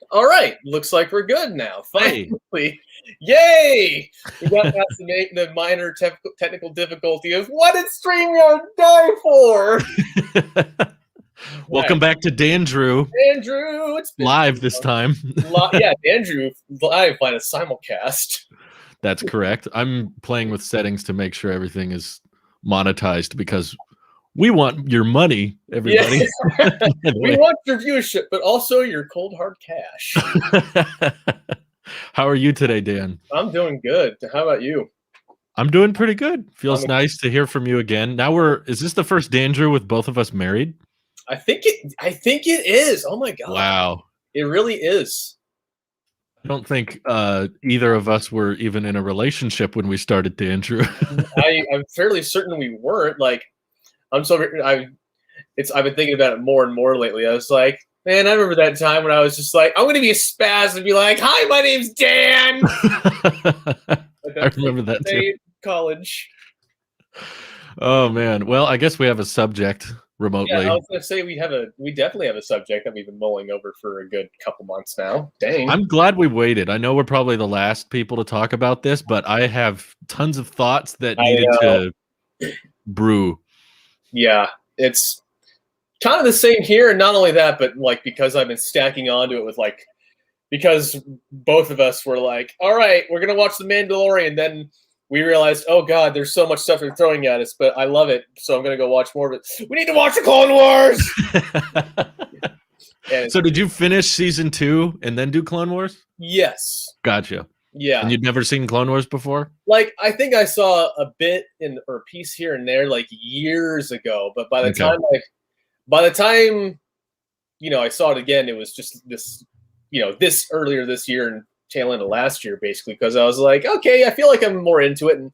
All right, looks like we're good now. Hey. Finally, yay! We got past the minor technical difficulty of what did StreamYard die for? Welcome back to Dandrew. Andrew, it's been live this time. Yeah, Andrew live by a simulcast. That's correct. I'm playing with settings to make sure everything is monetized because we want your money, everybody. Yeah. We want your viewership, but also your cold hard cash. How are you today, Dan? I'm doing good. How about you? I'm doing pretty good. Feels nice to hear from you again. Now is this the first Dandrew with both of us married? I think it is. Oh my god. Wow. It really is. I don't think either of us were even in a relationship when we started Dandrew. I'm fairly certain we weren't. Like, I've been thinking about it more and more lately. I was like, man, I remember that time when I was just like, I'm going to be a spaz and be like, hi, my name's Dan. I remember that too. College. Oh man. Well, I guess we have a subject remotely. Yeah, I was going to say we definitely have a subject that we've been mulling over for a good couple months now. Dang. I'm glad we waited. I know we're probably the last people to talk about this, but I have tons of thoughts that needed to brew. Yeah, it's kind of the same here, and not only that, but like because I've been stacking onto it with like because both of us were like, all right, we're gonna watch The Mandalorian. Then we realized, oh god, there's so much stuff they're throwing at us, but I love it, so I'm gonna go watch more of it. We need to watch the Clone Wars. So did you finish season 2 and then do Clone Wars? Yes. Gotcha. Yeah. And you'd never seen Clone Wars before? Like, I think I saw a bit or a piece here and there like years ago, but by the time I saw it again, it was just this earlier this year and tail end of last year, basically, because I was like, okay, I feel like I'm more into it, and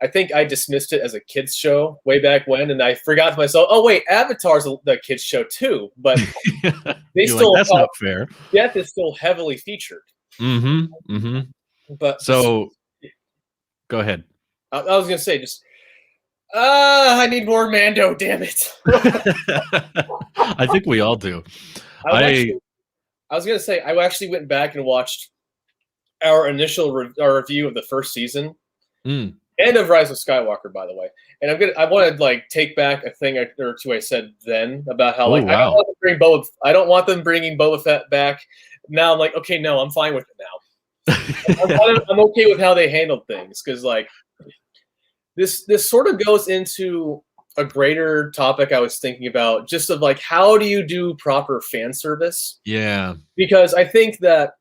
I think I dismissed it as a kids show way back when, and I forgot to myself, oh wait, Avatar's the kids show too, but they still that's not fair. Death is still heavily featured. Mm-hmm. Mm-hmm. But so go ahead. I was gonna say I need more Mando, damn it. I think we all do. I was gonna say I actually went back and watched our initial review of the first season and of Rise of Skywalker, by the way. And I want to like take back a thing or two I said then about how I don't want them bringing Boba Fett back. Now I'm like, okay, no, I'm fine with it now. I'm okay with how they handled things because like this sort of goes into a greater topic I was thinking about, just of like how do you do proper fan service? Yeah, because I think that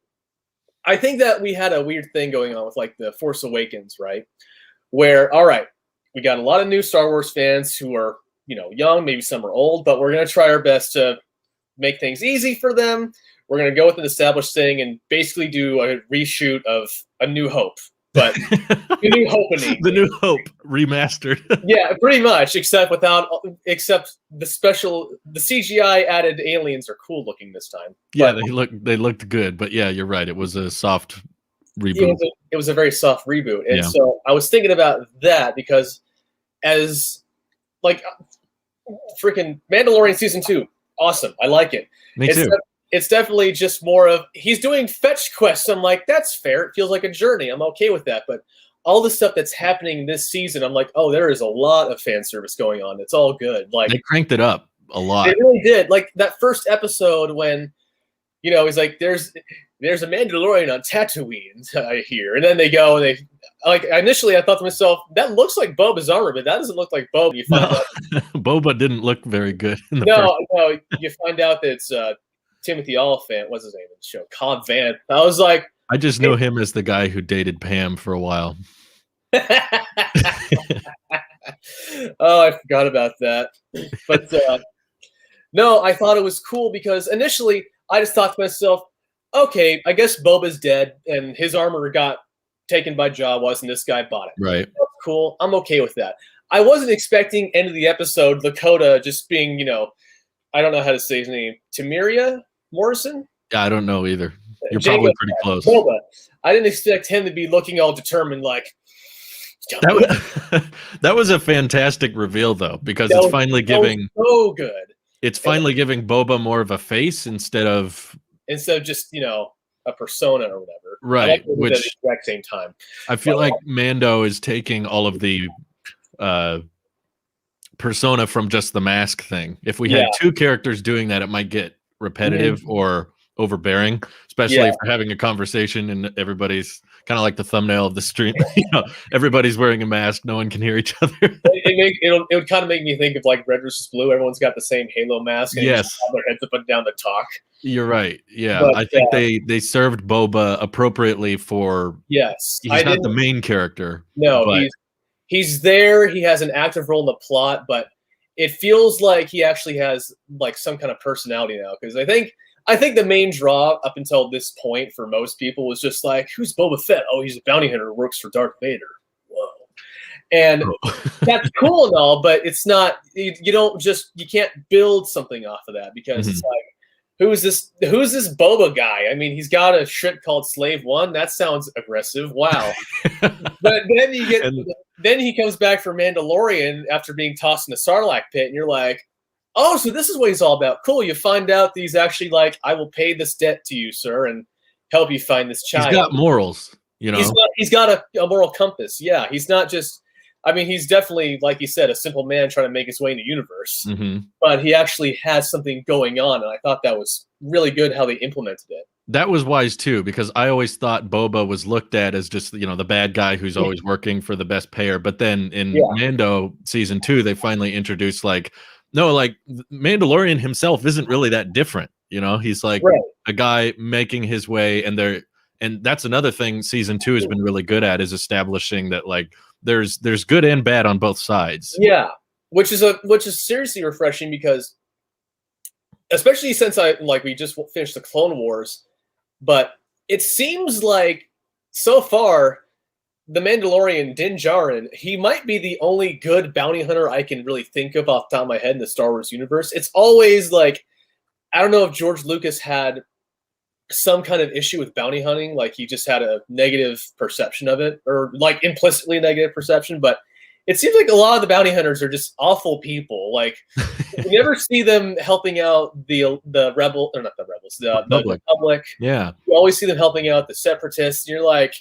we had a weird thing going on with like the Force Awakens, right? Where all right, we got a lot of new Star Wars fans who are young, maybe some are old, but we're gonna try our best to make things easy for them. We're going to go with an established thing and basically do a reshoot of A New Hope, but The New Hope, The New Hope remastered. Yeah, pretty much, except the CGI added aliens are cool looking this time. Yeah, they looked good, but yeah, you're right. It was a soft reboot. It was a very soft reboot, and so I was thinking about that because as like freaking Mandalorian season 2, awesome, I like it. Me too. It's definitely just more of he's doing fetch quests. I'm like, that's fair. It feels like a journey. I'm okay with that. But all the stuff that's happening this season, I'm like, oh, there is a lot of fan service going on. It's all good. Like they cranked it up a lot. They really did. Like that first episode when, he's like, there's a Mandalorian on Tatooine, I hear. And then they go and initially I thought to myself, that looks like Boba's armor, but that doesn't look like Boba. You find out Boba didn't look very good. No, you find out that it's Timothy Oliphant, what's his name in the show? Cobb Vanth. I was like, I just know him as the guy who dated Pam for a while. Oh, I forgot about that. But no, I thought it was cool because initially I just thought to myself, okay, I guess Boba's dead and his armor got taken by Jawas and this guy bought it. Right. That's cool. I'm okay with that. I wasn't expecting end of the episode Lakota just being, I don't know how to say his name, Temeria Morrison? Yeah, I don't know either. You're probably pretty close. Boba. I didn't expect him to be looking all determined like. That was a fantastic reveal, though, because it's finally giving. So good. It's finally giving Boba more of a face instead of just, a persona or whatever. Right. I like to do that at the exact same time. I feel like Mando is taking all of the persona from just the mask thing. If we had two characters doing that, it might get repetitive or overbearing, especially if we're having a conversation and everybody's kind of like the thumbnail of the stream. Everybody's wearing a mask, no one can hear each other. it would kind of make me think of like Red versus Blue. Everyone's got the same Halo mask, and just have their heads up and down to talk. You're right. Yeah, but, I think they served Boba appropriately for. Yes, he's not the main character. No, but he's there. He has an active role in the plot, but it feels like he actually has like some kind of personality now. Because I think the main draw up until this point for most people was just like, who's Boba Fett? Oh, he's a bounty hunter who works for Darth Vader. Whoa. And that's cool and all, but it's not, you can't build something off of that, because it's like, who's this Boba guy? I mean, he's got a ship called Slave One. That sounds aggressive. Wow. But then then he comes back for Mandalorian after being tossed in the Sarlacc pit, and you're like, oh, so this is what he's all about. Cool. You find out that he's actually like, I will pay this debt to you, sir, and help you find this child. He's got morals, He's got a moral compass. Yeah. He's not just, he's definitely, like you said, a simple man trying to make his way in the universe. But he actually has something going on, and I thought that was really good how they implemented it. That was wise too, because I always thought Boba was looked at as just the bad guy who's always working for the best payer. But then in Mando season 2, they finally introduced Mandalorian himself isn't really that different. He's like a guy making his way, and that's another thing season 2 has been really good at, is establishing that there's good and bad on both sides. Yeah, which is seriously refreshing, because especially since we just finished the Clone Wars, but it seems like so far the Mandalorian, Din Djarin, he might be the only good bounty hunter I can really think of off the top of my head in the Star Wars universe. It's always like, I don't know if George Lucas had some kind of issue with bounty hunting, like he just had a negative perception of it, or like implicitly negative perception, but it seems like a lot of the bounty hunters are just awful people. Like, you never see them helping out the rebel, or not the rebels, the Republic. Yeah. You always see them helping out the separatists, and you're like,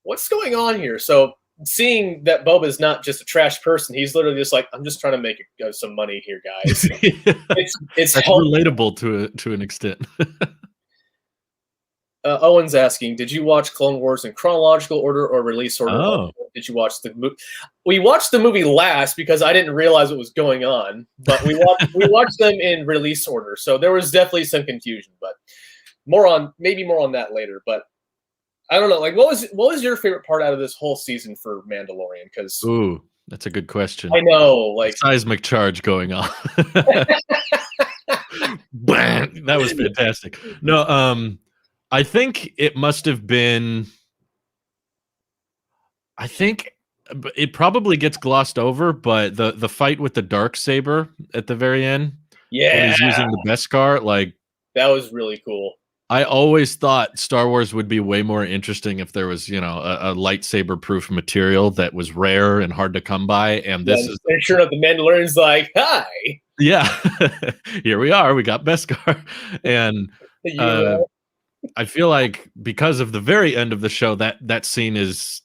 what's going on here? So seeing that Boba is not just a trash person, he's literally just like, I'm just trying to make some money here, guys. It's relatable to an extent. Owen's asking, did you watch Clone Wars in chronological order or release order? Oh. Did you watch the movie? We watched the movie last because I didn't realize what was going on, but we watched them in release order. So there was definitely some confusion, but maybe more on that later. But I don't know. Like, what was your favorite part out of this whole season for Mandalorian? Because ooh, that's a good question. I know, like seismic charge going on. Bang! That was fantastic. No, I think it must have been. I think it probably gets glossed over, but the fight with the Darksaber at the very end, when he's using the Beskar, like that was really cool. I always thought Star Wars would be way more interesting if there was, a lightsaber-proof material that was rare and hard to come by. And this is sure enough, the Mandalorian's like, hi. Yeah, here we are. We got Beskar, and I feel like because of the very end of the show, that scene is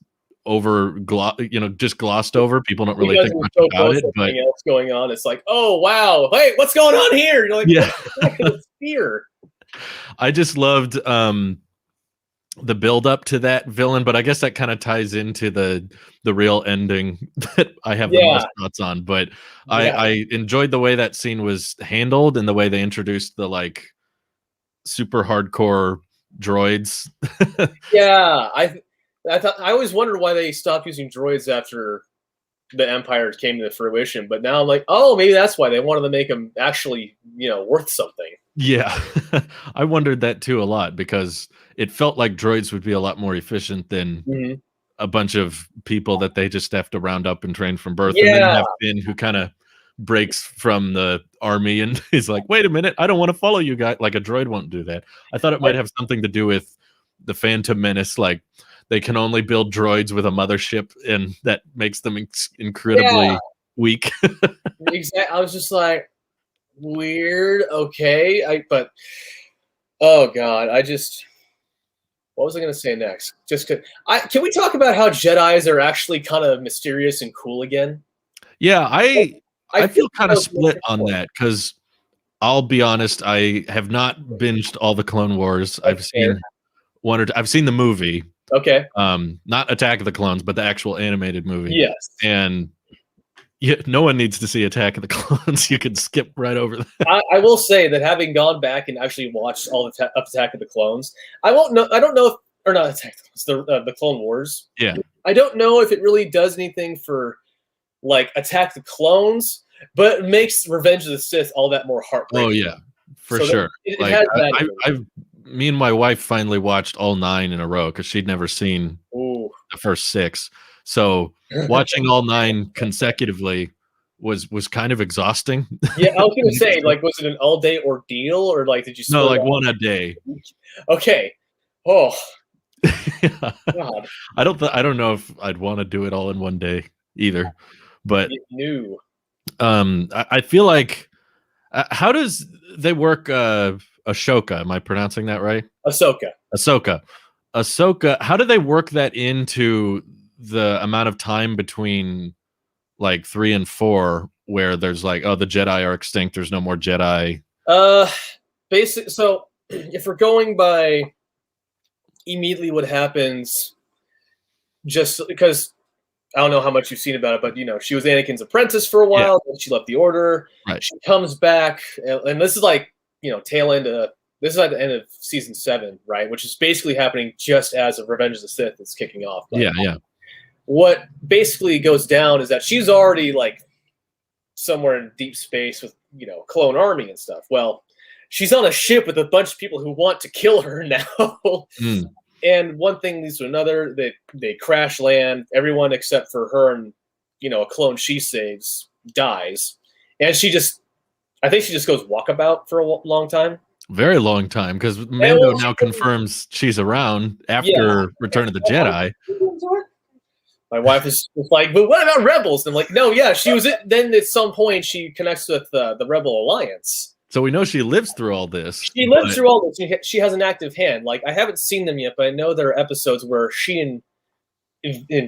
just glossed over. People don't really think much about it. But something else going on. It's like, oh wow, hey, what's going on here? You're like, yeah, it's here. I just loved the build up to that villain, but I guess that kind of ties into the real ending that I have the most thoughts on. But I enjoyed the way that scene was handled and the way they introduced the super hardcore droids. Yeah, I always wondered why they stopped using droids after the Empire came to fruition, but now I'm like, oh, maybe that's why they wanted to make them actually, worth something. Yeah, I wondered that too a lot, because it felt like droids would be a lot more efficient than a bunch of people that they just have to round up and train from birth. And then have Finn, who kind of breaks from the army and he's like, wait a minute, I don't want to follow you guys. Like, a droid won't do that. I thought it might have something to do with the Phantom Menace, like they can only build droids with a mothership, and that makes them incredibly weak. Exactly. I was just like, weird. Okay, but oh god, what was I going to say next? Can we talk about how Jedis are actually kind of mysterious and cool again? Yeah, I feel kind of split on before. that because I'll be honest, I have not binged all the Clone Wars. That's fair. I've seen the movie. Okay. Not Attack of the Clones, but the actual animated movie. Yes. And yeah, no one needs to see Attack of the Clones. You can skip right over that. I will say that having gone back and actually watched all the Attack of the Clones, I don't know if, or not Attack of the Clone Wars. Yeah. I don't know if it really does anything for like Attack the Clones, but it makes Revenge of the Sith all that more heartbreaking. Oh yeah, for sure. Me and my wife finally watched all 9 in a row because she'd never seen the first 6. So watching all 9 consecutively was kind of exhausting. Yeah, I was gonna say, like, was it an all-day ordeal, or like did you? No, like one a day. Okay. Oh. God. I don't know if I'd want to do it all in one day either, but new. I feel like how does they work? Ashoka, am I pronouncing that right? Ahsoka. How do they work that into the amount of time between like 3 and 4 where there's like, oh, the Jedi are extinct, there's no more Jedi? Basic. So if we're going by immediately what happens, just because I don't know how much you've seen about it, but she was Anakin's apprentice for a while. Then she left the Order. Right. She comes back, and this is like tail end of this is at the end of season 7, right? Which is basically happening just as Revenge of the Sith is kicking off. But yeah. What basically goes down is that she's already like somewhere in deep space with clone army and stuff. Well, she's on a ship with a bunch of people who want to kill her now. And one thing leads to another. They crash land. Everyone except for her and a clone she saves dies, and I think she just goes walkabout for a long time. Very long time, because Mando now confirms she's around after Return of the Jedi. My wife is like, but what about Rebels? And I'm like, no, yeah, she was it. Then at some point she connects with the Rebel Alliance. So we know she lives through all this. She lives through all this. She has an active hand. Like, I haven't seen them yet, but I know there are episodes where she and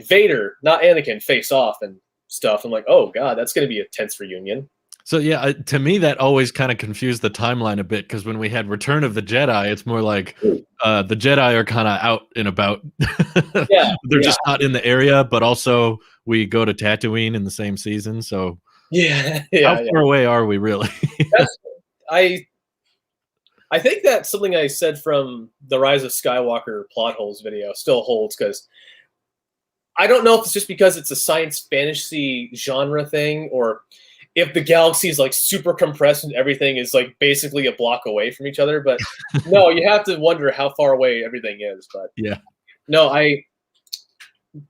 Vader, not Anakin, face off and stuff. I'm like, oh god, that's going to be a tense reunion. So yeah, to me that always kind of confused the timeline a bit, because when we had Return of the Jedi, it's more like the Jedi are kind of out and about. They're just not in the area, but also we go to Tatooine in the same season. So how far away are we really? I think that's something I said from the Rise of Skywalker plot holes video still holds, because I don't know if it's just because it's a science fantasy genre thing, or if the galaxy is like super compressed and everything is like basically a block away from each other. But no, you have to wonder how far away everything is. But no,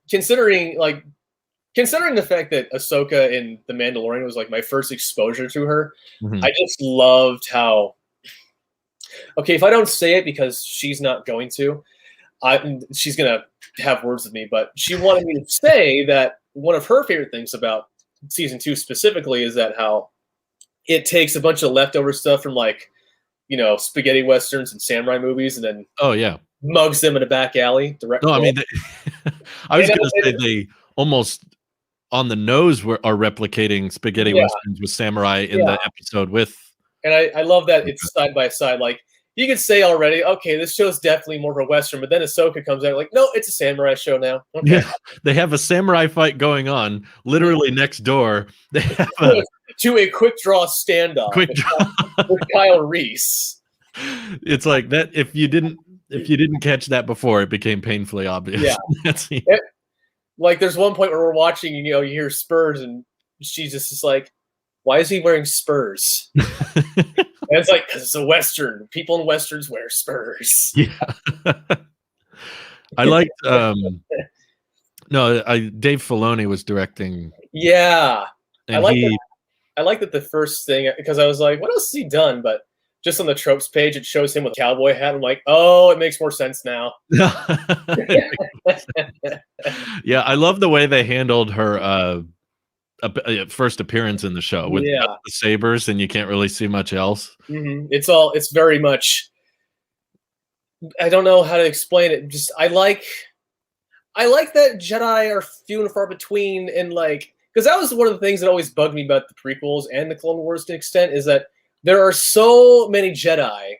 considering the fact that Ahsoka in The Mandalorian was like my first exposure to her, I just loved how. Okay, if I don't say it because she's not going to, she's gonna have words with me. But she wanted me to say that one of her favorite things about season 2 specifically is that how it takes a bunch of leftover stuff from like spaghetti westerns and samurai movies, and then mugs them in a back alley direct. No, I mean, I was going to say they almost on the nose are replicating spaghetti westerns with samurai in the episode with. And I love that it's side by side. Like, you could say already, okay, this show's definitely more of a western, but then Ahsoka comes out like, no, it's a samurai show now. Okay. Yeah, they have a samurai fight going on literally next door. They have to a quick draw standoff with Kyle Reese. It's like that. If you didn't catch that before, it became painfully obvious. Yeah. Like, there's one point where we're watching, and you hear Spurs, and she's just like, why is he wearing Spurs? And it's like, because it's a Western. People in Westerns wear Spurs. Yeah. I liked Dave Filoni was directing. Yeah. I like that the first thing, because I was like, what else has he done? But just on the tropes page, it shows him with a cowboy hat. I'm like, oh, it makes more sense now. Yeah, I love the way they handled her first appearance in the show with Yeah. the sabers, and you can't really see much else. It's very much. I don't know how to explain it. Just I like that Jedi are few and far between, and like because that was one of the things that always bugged me about the prequels and the Clone Wars to an extent is that there are so many Jedi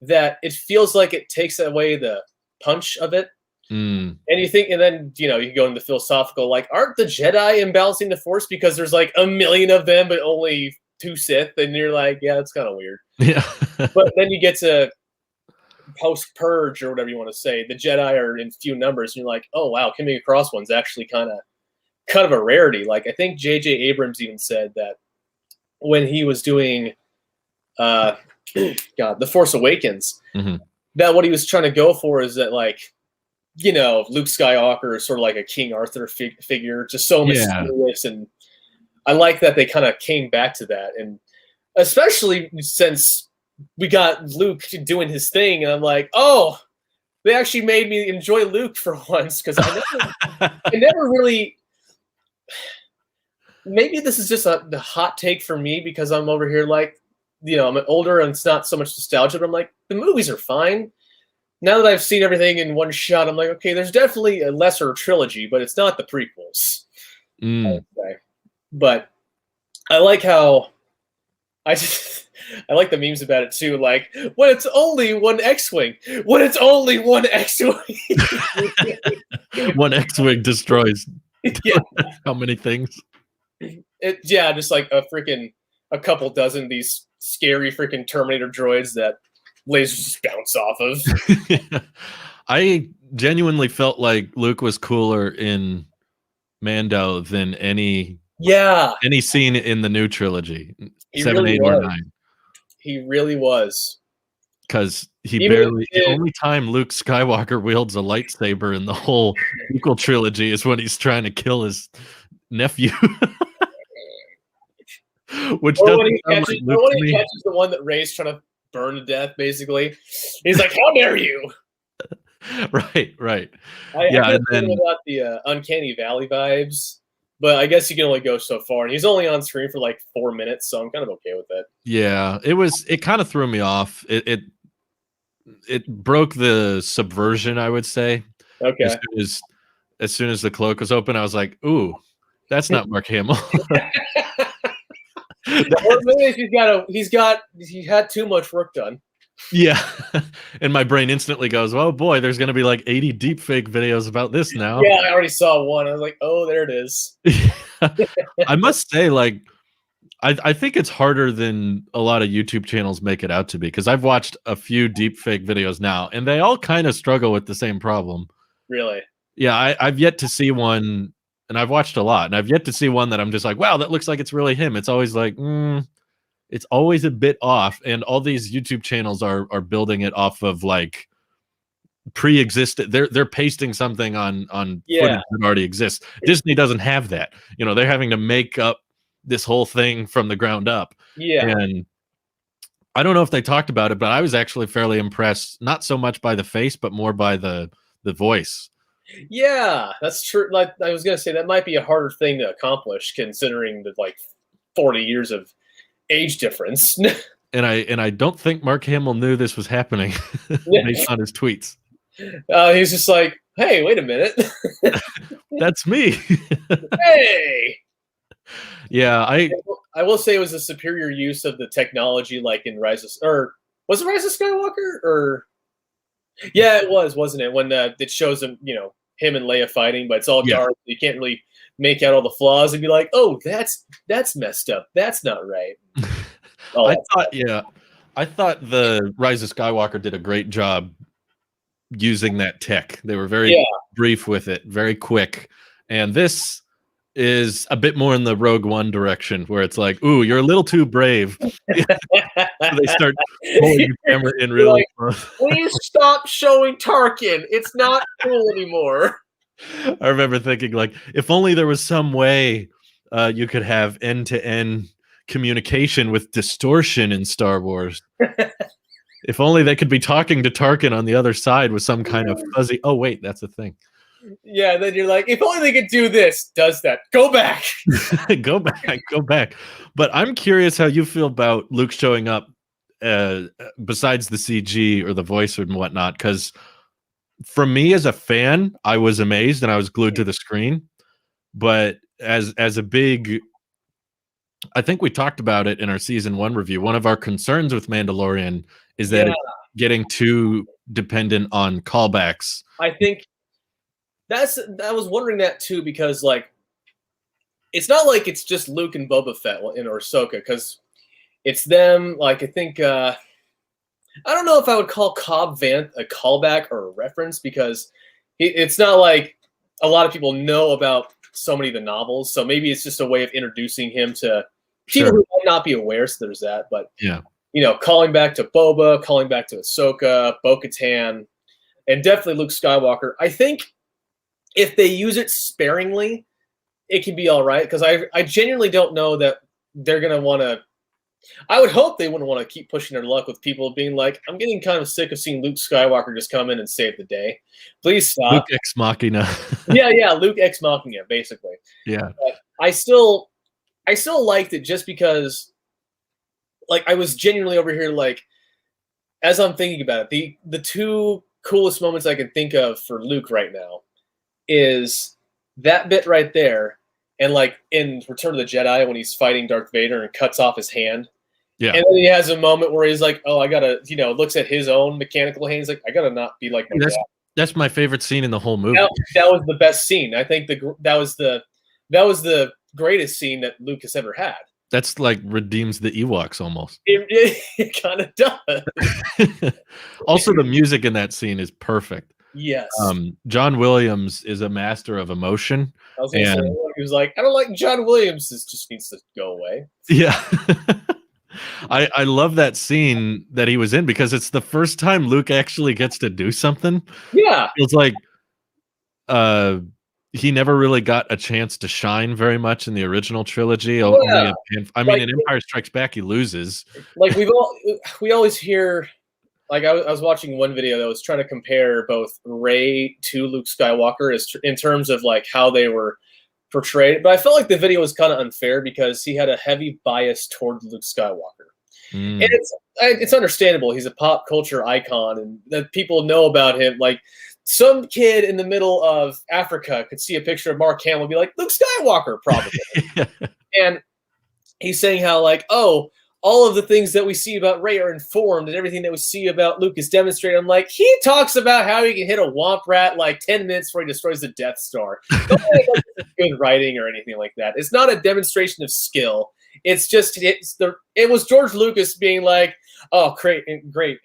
that it feels like it takes away the punch of it. And you think, and then you go into philosophical, like, aren't the Jedi imbalancing the Force because there's like a million of them, but only 2 Sith, and you're like, yeah, that's kind of weird. Yeah. But then you get to post Purge or whatever you want to say, the Jedi are in few numbers, and you're like, oh wow, coming across one's actually kind of a rarity. Like I think J.J. Abrams even said that when he was doing, The Force Awakens, that what he was trying to go for is that like. Luke Skywalker is sort of like a King Arthur figure, just so mysterious, and I like that they kind of came back to that, and especially since we got Luke doing his thing, and I'm like, oh, they actually made me enjoy Luke for once because I never really. Maybe this is just the hot take for me because I'm over here like, I'm older and it's not so much nostalgia, but I'm like, the movies are fine. Now that I've seen everything in one shot, I'm like, okay, there's definitely a lesser trilogy, but it's not the prequels. I would say. But I like how I like the memes about it too. Like, when it's only one X-wing, when it's only one X-wing, one X-wing destroys how many things? Just like a couple dozen of these scary freaking Terminator droids that lasers just bounce off of. I genuinely felt like Luke was cooler in Mando than any scene in the new trilogy, 7, really 8, or 9. He really was. Because the only time Luke Skywalker wields a lightsaber in the whole sequel trilogy is when he's trying to kill his nephew. Which when he catches the one that Rey's trying to burn to death, basically. He's like, how dare you? Right. I and then about the Uncanny Valley vibes, but I guess you can only go so far, and he's only on screen for like 4 minutes, so I'm kind of okay with that. Yeah, it kind of threw me off. It broke the subversion, I would say. Okay. As soon as the cloak was open, I was like, ooh, that's not Mark Hamill. Or maybe he had too much work done. Yeah. And my brain instantly goes, oh boy, there's going to be like 80 deepfake videos about this now. Yeah, I already saw one. I was like, oh, there it is. I must say, like, I think it's harder than a lot of YouTube channels make it out to be, because I've watched a few deepfake videos now, and they all kind of struggle with the same problem. Really? Yeah, I've yet to see one, and I've watched a lot, and I've yet to see one that I'm just like, wow, that looks like it's really him. It's always like, it's always a bit off, and all these YouTube channels are building it off of like pre-existed. They're pasting something on footage that already exists. Disney doesn't have that. They're having to make up this whole thing from the ground up. Yeah. And I don't know if they talked about it, but I was actually fairly impressed, not so much by the face, but more by the voice. Yeah, that's true. Like I was gonna say, that might be a harder thing to accomplish considering the like 40 years of age difference. And I don't think Mark Hamill knew this was happening based on his tweets. He's just like, hey, wait a minute. That's me. Hey. Yeah, I will say it was a superior use of the technology, like in was it Rise of Skywalker? Or yeah, it was, wasn't it? When it shows him, him and Leia fighting, but it's all dark. You can't really make out all the flaws and be like, oh, that's messed up. That's not right. I thought the Rise of Skywalker did a great job using that tech. They were very brief with it, very quick. And this is a bit more in the Rogue One direction, where it's like, ooh, you're a little too brave. So they start pulling the camera in really close. Please stop showing Tarkin. It's not cool anymore. I remember thinking, like, if only there was some way you could have end-to-end communication with distortion in Star Wars. If only they could be talking to Tarkin on the other side with some kind of fuzzy. Oh wait, that's a thing. Yeah, then you're like, if only they could do this, does that. Go back. Go back, go back. But I'm curious how you feel about Luke showing up besides the CG or the voice and whatnot, because for me as a fan, I was amazed and I was glued to the screen. But as a big, I think we talked about it in our season 1 review. One of our concerns with Mandalorian is that it's getting too dependent on callbacks. I think I was wondering that too, because like it's not like it's just Luke and Boba Fett in Ahsoka, because it's them. Like I think I don't know if I would call Cobb Vanth a callback or a reference, because it's not like a lot of people know about so many of the novels. So maybe it's just a way of introducing him to people who might not be aware. So there's that. But yeah, you know, calling back to Boba, calling back to Ahsoka, Bo-Katan, and definitely Luke Skywalker. I think if they use it sparingly, it can be all right, because I genuinely don't know that they're going to want to. I would hope they wouldn't want to keep pushing their luck with people being like, I'm getting kind of sick of seeing Luke Skywalker just come in and save the day. Please stop. Luke Ex Machina. yeah, Luke Ex Machina, basically. Yeah. But I still liked it, just because like I was genuinely over here, like, as I'm thinking about it, the two coolest moments I can think of for Luke right now is that bit right there, and like in Return of the Jedi when he's fighting Darth Vader and cuts off his hand. Yeah. And then he has a moment where he's like, oh, I gotta, looks at his own mechanical hands, like, I gotta not be like my dad. That's my favorite scene in the whole movie. That was the best scene. I think that was the greatest scene that Luke has ever had. That's like redeems the Ewoks almost. It kind of does. Also, the music in that scene is perfect. Yes. John Williams is a master of emotion. I was gonna say, he was like, I don't like John Williams. This just needs to go away. Yeah. I love that scene that he was in, because it's the first time Luke actually gets to do something. Yeah. It's like he never really got a chance to shine very much in the original trilogy. Yeah. In Empire Strikes Back, he loses. Like we always hear. Like I was watching one video that was trying to compare both Rey to Luke Skywalker in terms of like how they were portrayed, but I felt like the video was kind of unfair because he had a heavy bias toward Luke Skywalker, and it's understandable. He's a pop culture icon, and that people know about him. Like some kid in the middle of Africa could see a picture of Mark Hamill and be like, Luke Skywalker, probably. And he's saying how like, oh, all of the things that we see about Rey are informed, and everything that we see about Luke is demonstrated. I'm like, he talks about how he can hit a womp rat like 10 minutes before he destroys the Death Star. Don't think that's good writing or anything like that. It's not a demonstration of skill. It's just it was George Lucas being like, oh, great.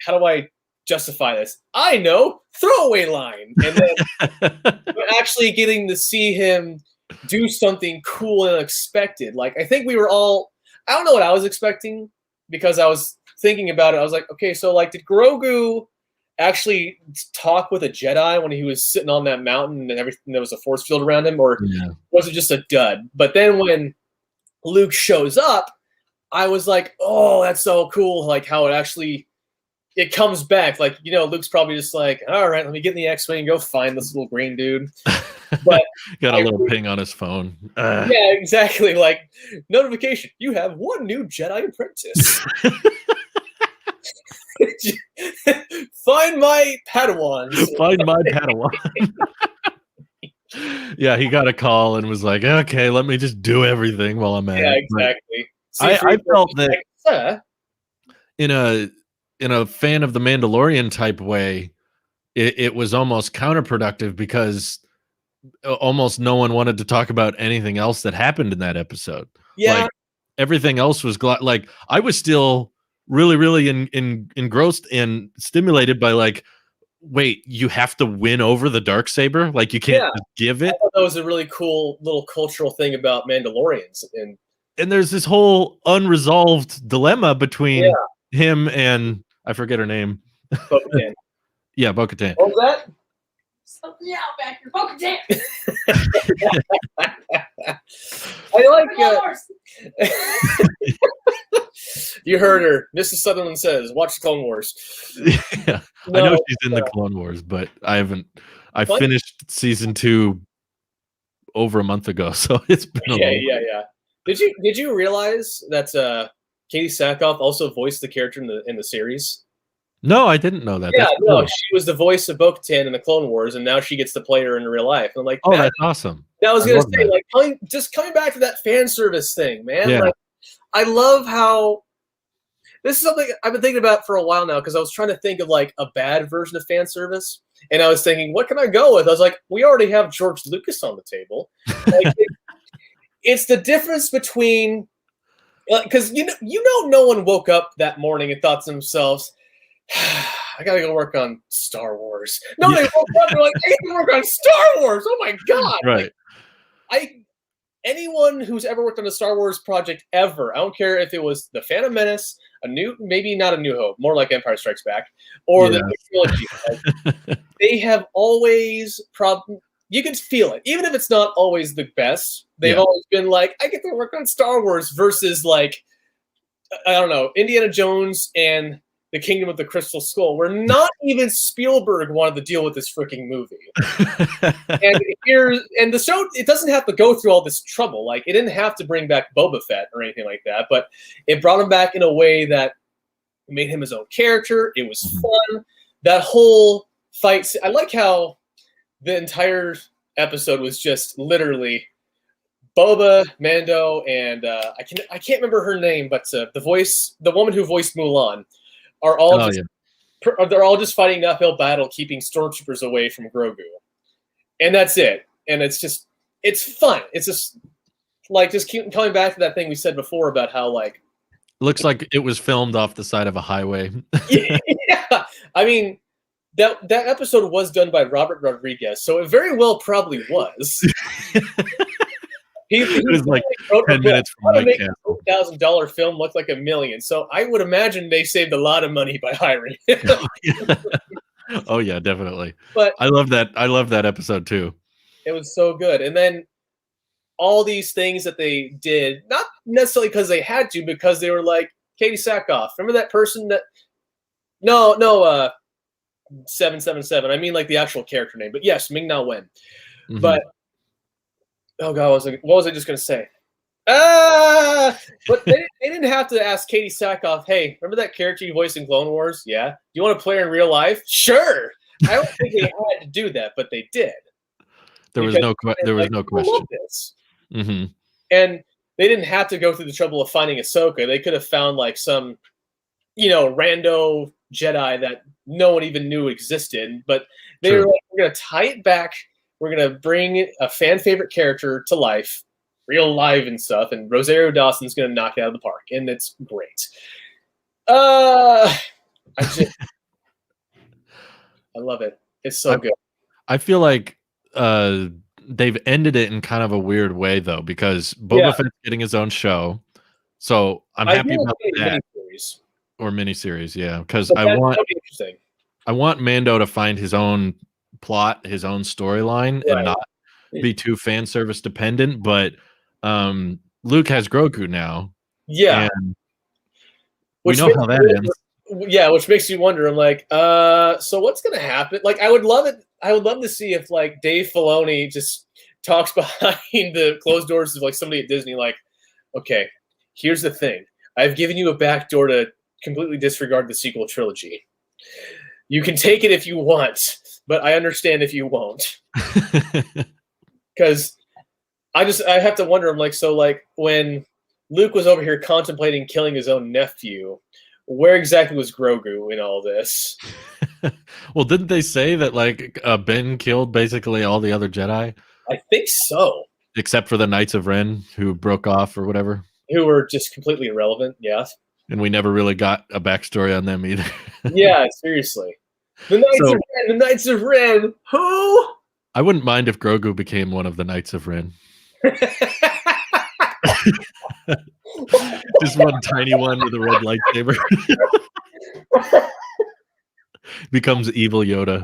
How do I justify this? I know, throwaway line. And then actually getting to see him do something cool and unexpected. Like, I think we were all, I don't know what I was expecting, because I was thinking about it. I was like, okay, so like, did Grogu actually talk with a Jedi when he was sitting on that mountain and everything, there was a force field around him, or was it just a dud? But then when Luke shows up, I was like, oh, that's so cool. Like how it comes back. Like, Luke's probably just like, all right, let me get in the X-Wing and go find this little green dude. But got a little ping on his phone. Yeah, exactly. Like, notification, you have one new Jedi apprentice. Find my Padawans. Find my Padawan. Yeah, he got a call and was like, okay, let me just do everything while I'm at it. Yeah, exactly. I felt that in a fan of the Mandalorian type way, it was almost counterproductive, because almost no one wanted to talk about anything else that happened in that episode. Yeah. Like, everything else was like, I was still really, really engrossed and stimulated by like, wait, you have to win over the Darksaber? Like, you can't just give it? I thought that was a really cool little cultural thing about Mandalorians. And there's this whole unresolved dilemma between him and, I forget her name. Bo-Katan. Yeah, Bo-Katan. What was that? Something out back here. Focus down. I like. You heard her. Mrs. Sutherland says, "Watch the Clone Wars." Yeah, no, I know she's in the Clone Wars, but I haven't. I finished season 2 over a month ago, so it's been yeah. Did you realize that Katie Sackhoff also voiced the character in the series? No, I didn't know that. Yeah, no, she was the voice of Bo-Katan in the Clone Wars, and now she gets to play her in real life. And I'm like, oh, that's awesome. I was gonna say, like, coming back to that fan service thing, man. Yeah. Like, I love how this is something I've been thinking about for a while now, because I was trying to think of like a bad version of fan service, and I was thinking, what can I go with? I was like, we already have George Lucas on the table. Like, it's the difference between, because no one woke up that morning and thought to themselves, I gotta go work on Star Wars. No, they woke up and they're like, I gotta work on Star Wars. Oh my god! Right. Like, anyone who's ever worked on a Star Wars project ever, I don't care if it was The Phantom Menace, maybe not A New Hope, more like Empire Strikes Back, or the trilogy. Like, they have always you can feel it, even if it's not always the best. They've always been like, I get to work on Star Wars versus like, I don't know, Indiana Jones and The Kingdom of the Crystal Skull, where not even Spielberg wanted to deal with this freaking movie. and the show, it doesn't have to go through all this trouble. Like, it didn't have to bring back Boba Fett or anything like that, but it brought him back in a way that made him his own character. It was fun. That whole fight, I like how the entire episode was just literally Boba, Mando, and I can't remember her name, but the woman who voiced Mulan, are all they're all just fighting an uphill battle, keeping stormtroopers away from Grogu, and that's it. And it's fun. It's just like keep coming back to that thing we said before about how like looks like it was filmed off the side of a highway. Yeah, I mean that episode was done by Robert Rodriguez, so it very well probably was. He was like 10 minutes from White Castle. $1,000 film look like $1 million. So I would imagine they saved a lot of money by hiring him. Oh yeah, definitely. But I love that. I love that episode too. It was so good. And then all these things that they did, not necessarily because they had to, because they were like, Katie Sackhoff. Remember that person that? No, 777. I mean, like the actual character name. But yes, Ming-Na Wen. Mm-hmm. But oh god, what was I just gonna say? But they didn't have to ask Katie Sackhoff, hey, remember that character you voiced in Clone Wars? Yeah. Do you want to play her in real life? Sure. I don't think they had to do that, but they did. There was no question. Mm-hmm. And they didn't have to go through the trouble of finding Ahsoka. They could have found like some, rando Jedi that no one even knew existed. But they were like, we're gonna tie it back. We're going to bring a fan favorite character to life, real live and stuff, and Rosario Dawson's going to knock it out of the park, and it's great. I love it. It's so good. I feel like they've ended it in kind of a weird way, though, because Boba Fett's getting his own show, so I'm happy about that. Miniseries, yeah, because I want Mando to find his own plot, his own storyline, and not be too fan service dependent. But Luke has Grogu now, and we know how that ends. Yeah, which makes you wonder. I'm like, so what's gonna happen? Like, I would love it. I would love to see if like Dave Filoni just talks behind the closed doors of like somebody at Disney, like, okay, here's the thing. I've given you a backdoor to completely disregard the sequel trilogy. You can take it if you want, but I understand if you won't. Because I have to wonder, I'm like, so like when Luke was over here contemplating killing his own nephew, where exactly was Grogu in all this? Well, didn't they say that like Ben killed basically all the other Jedi? I think so. Except for the Knights of Ren, who broke off or whatever. Who were just completely irrelevant, yeah. And we never really got a backstory on them either. Yeah, seriously. The Knights of Ren, who? I wouldn't mind if Grogu became one of the Knights of Ren. Just one tiny one with a red lightsaber. Becomes evil Yoda.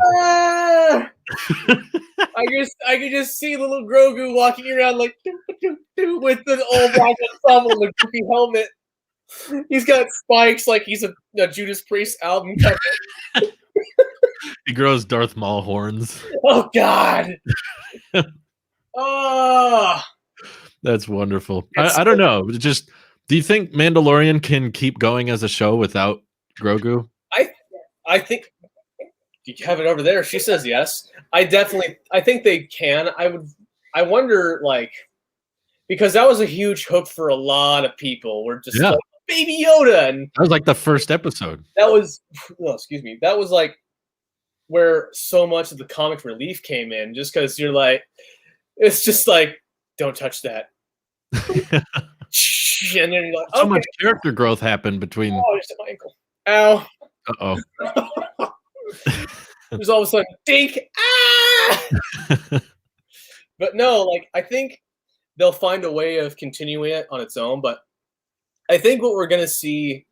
I could just see little Grogu walking around like with the old black ensemble and the goofy helmet. He's got spikes like he's a Judas Priest album cover. He grows Darth Maul horns. Oh God. Oh, that's wonderful. I don't know. Just do you think Mandalorian can keep going as a show without Grogu? I think you have it over there. She says yes. I think they can. I wonder, like, because that was a huge hook for a lot of people. We're just like, Baby Yoda, and that was like the first episode. That was, excuse me. That was like where so much of the comic relief came in, just because you're like, it's just like, don't touch that. And then you're like, so much character growth happened between. Oh, there's my ankle. Ow. Uh-oh. There's all of a sudden, dink. Ah! But no, like, I think they'll find a way of continuing it on its own. But I think what we're going to see,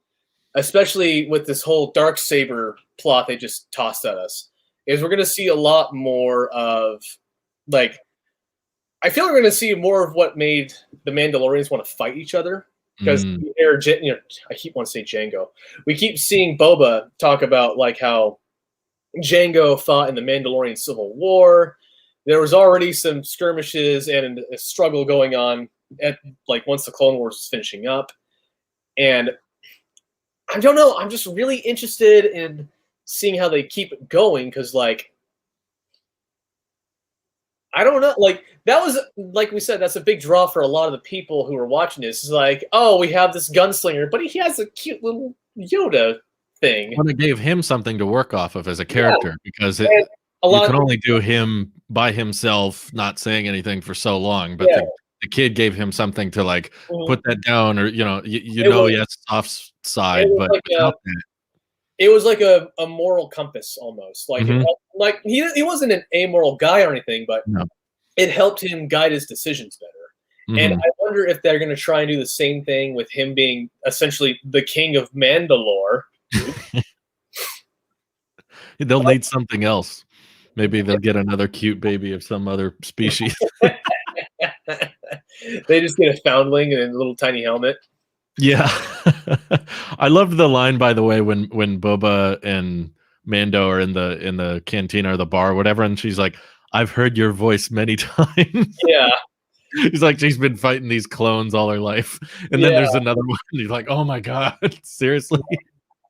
especially with this whole Darksaber plot they just tossed at us, is we're going to see a lot more of, like, I feel we're going to see more of what made the Mandalorians want to fight each other. Because I keep wanting to say Django. We keep seeing Boba talk about like how Django fought in the Mandalorian Civil War. There was already some skirmishes and a struggle going on at like once the Clone Wars was finishing up. And I don't know. I'm just really interested in seeing how they keep it going because, like, I don't know. Like, that was, like we said, that's a big draw for a lot of the people who are watching this. It's like, oh, we have this gunslinger, but he has a cute little Yoda thing. Well, it gave him something to work off of as a character because you can only do him by himself, not saying anything for so long. But the kid gave him something to like put that down, or you know, he has soft side, but like it was like a moral compass almost. Like, like he wasn't an amoral guy or anything, but it helped him guide his decisions better. And I wonder if they're going to try and do the same thing with him being essentially the king of Mandalore. They'll need something else. Maybe they'll get another cute baby of some other species. They just get a foundling and a little tiny helmet. Yeah. I loved the line, by the way, when Boba and Mando are in the cantina or the bar or whatever, and she's like, I've heard your voice many times. Yeah. He's like, she's been fighting these clones all her life. And then there's another one. And he's like, oh my God, seriously?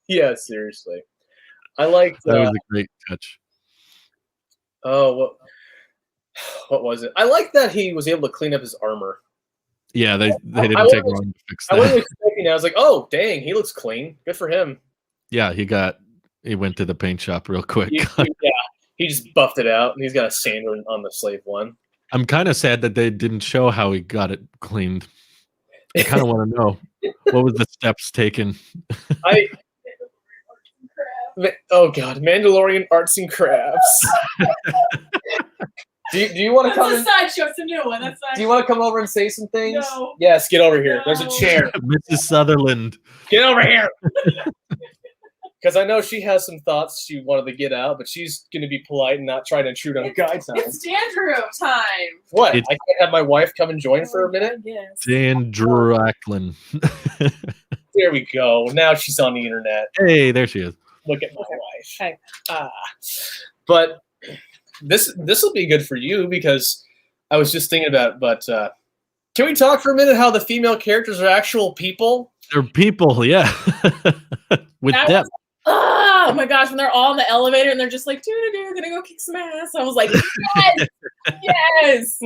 Yeah, seriously. I liked that was a great touch. Oh, what was it? I like that he was able to clean up his armor. Yeah, they didn't take long to fix that. I wasn't expecting that. I was like, oh, dang, he looks clean. Good for him. Yeah, he went to the paint shop real quick. He just buffed it out, and he's got a sander on the slave one. I'm kind of sad that they didn't show how he got it cleaned. I kind of want to know what was the steps taken. Oh God, Mandalorian arts and crafts. Do you want to come? That's a sideshow. It's a new one. Do you want to come over and say some things? No. Yes, get over here. There's a chair. Mrs. Sutherland. Get over here. Because I know she has some thoughts she wanted to get out, but she's going to be polite and not try to intrude on guy time. It's Dandrew time. What? I can't have my wife come and join for a minute? Yes. Dandrew Acklin. There we go. Now she's on the internet. Hey, there she is. Look at my wife. Hey. But this will be good for you because I was just thinking about it. But can we talk for a minute how the female characters are actual people? They're people, yeah. With depth. Oh my gosh, when they're all in the elevator and they're just like, doo-doo-doo, gonna go kick some ass. I was like, yes,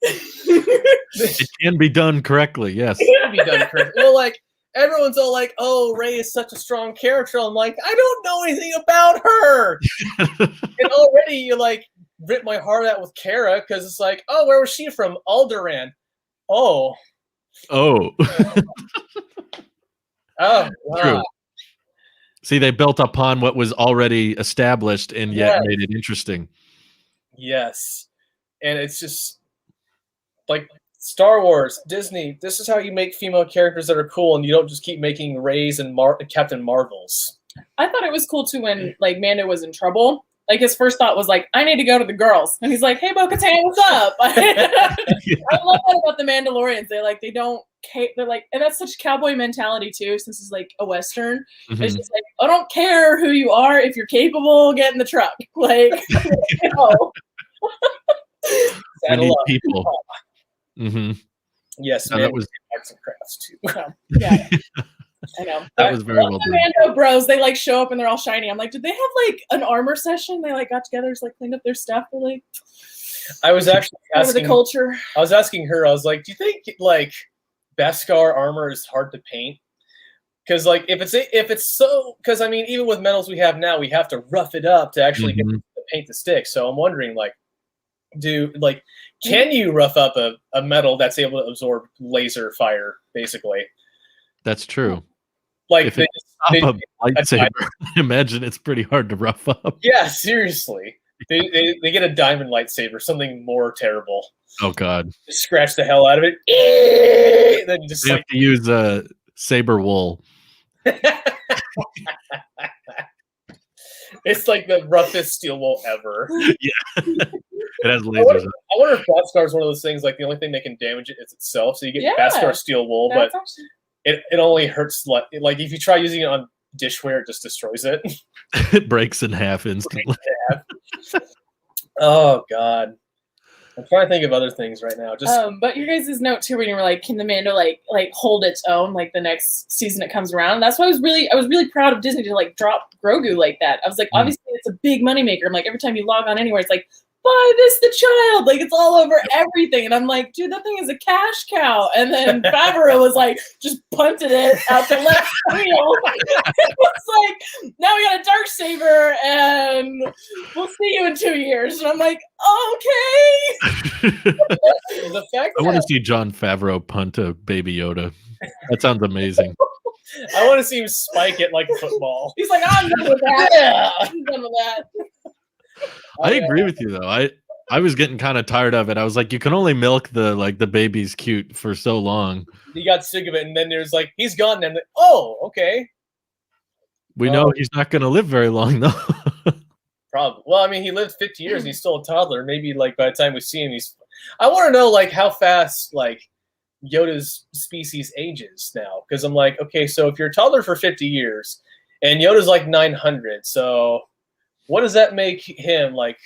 It can be done correctly, yes. It can be done correctly. Well, like, everyone's all like, oh, Rey is such a strong character. I'm like, I don't know anything about her. And already you like ripped my heart out with Cara because it's like, oh, where was she from? Alderaan. Oh. Oh. Oh, wow. True. See, they built upon what was already established and yet made it interesting. Yes. And it's just like Star Wars, Disney, this is how you make female characters that are cool and you don't just keep making Reys and Captain Marvels. I thought it was cool too when like Mando was in trouble Like his first thought was like, I need to go to the girls. And he's like, hey, Bo-Katan, what's up? I love that about the Mandalorians. They don't, they're like, and that's such cowboy mentality too, since it's like a Western. It's just like, I don't care who you are. If you're capable, get in the truck. Like, no. We need people. Yes, that was arts and crafts too. Yeah. I know. That was very well done. Mando bros, they like show up and they're all shiny. I'm like, did they have like an armor session? They like got together, just like cleaned up their stuff. They're like, I was actually asking the culture. I was asking her. I was like, do you think like Beskar armor is hard to paint? Because like if it's so, because I mean even with metals we have now, we have to rough it up to actually get to paint the stick. So I'm wondering like, can you rough up a metal that's able to absorb laser fire basically? That's true. Like if they a lightsaber, I imagine it's pretty hard to rough up. Yeah, seriously. They get a diamond lightsaber, something more terrible. Oh God! Just scratch the hell out of it. Then you just have to use saber wool. It's like the roughest steel wool ever. Yeah, it has lasers. I wonder if Beskar is one of those things. Like the only thing that can damage it is itself. So you get Beskar steel wool, but it only hurts. Like if you try using it on dishware, it just destroys it. It breaks in half instantly. Oh God. I'm trying to think of other things right now. But your guys' note too, when you were like, can the Mando like hold its own like the next season it comes around? That's why I was really proud of Disney to like drop Grogu like that. I was like, obviously it's a big moneymaker. I'm like, every time you log on anywhere, it's like, buy this the child, like it's all over everything. And I'm like, dude, that thing is a cash cow. And then Favreau was like, just punted it out the left field. It's like, now we got a Darksaber and we'll see you in 2 years. And I'm like, okay. The fact I want to see Jon Favreau punt a Baby Yoda. That sounds amazing. I want to see him spike it like a football. He's like, I'm done with that. Yeah, I'm done with that. I agree with you though. I was getting kind of tired of it. I was like, you can only milk the baby's cute for so long. You got sick of it, and then there's like, he's gone. And like, oh, okay. We know he's not going to live very long though. Probably. Well, I mean, he lived 50 years. And he's still a toddler. Maybe like by the time we see him, I want to know like how fast like Yoda's species ages now, because I'm like, okay, so if you're a toddler for 50 years, and Yoda's like 900, so. What does that make him like?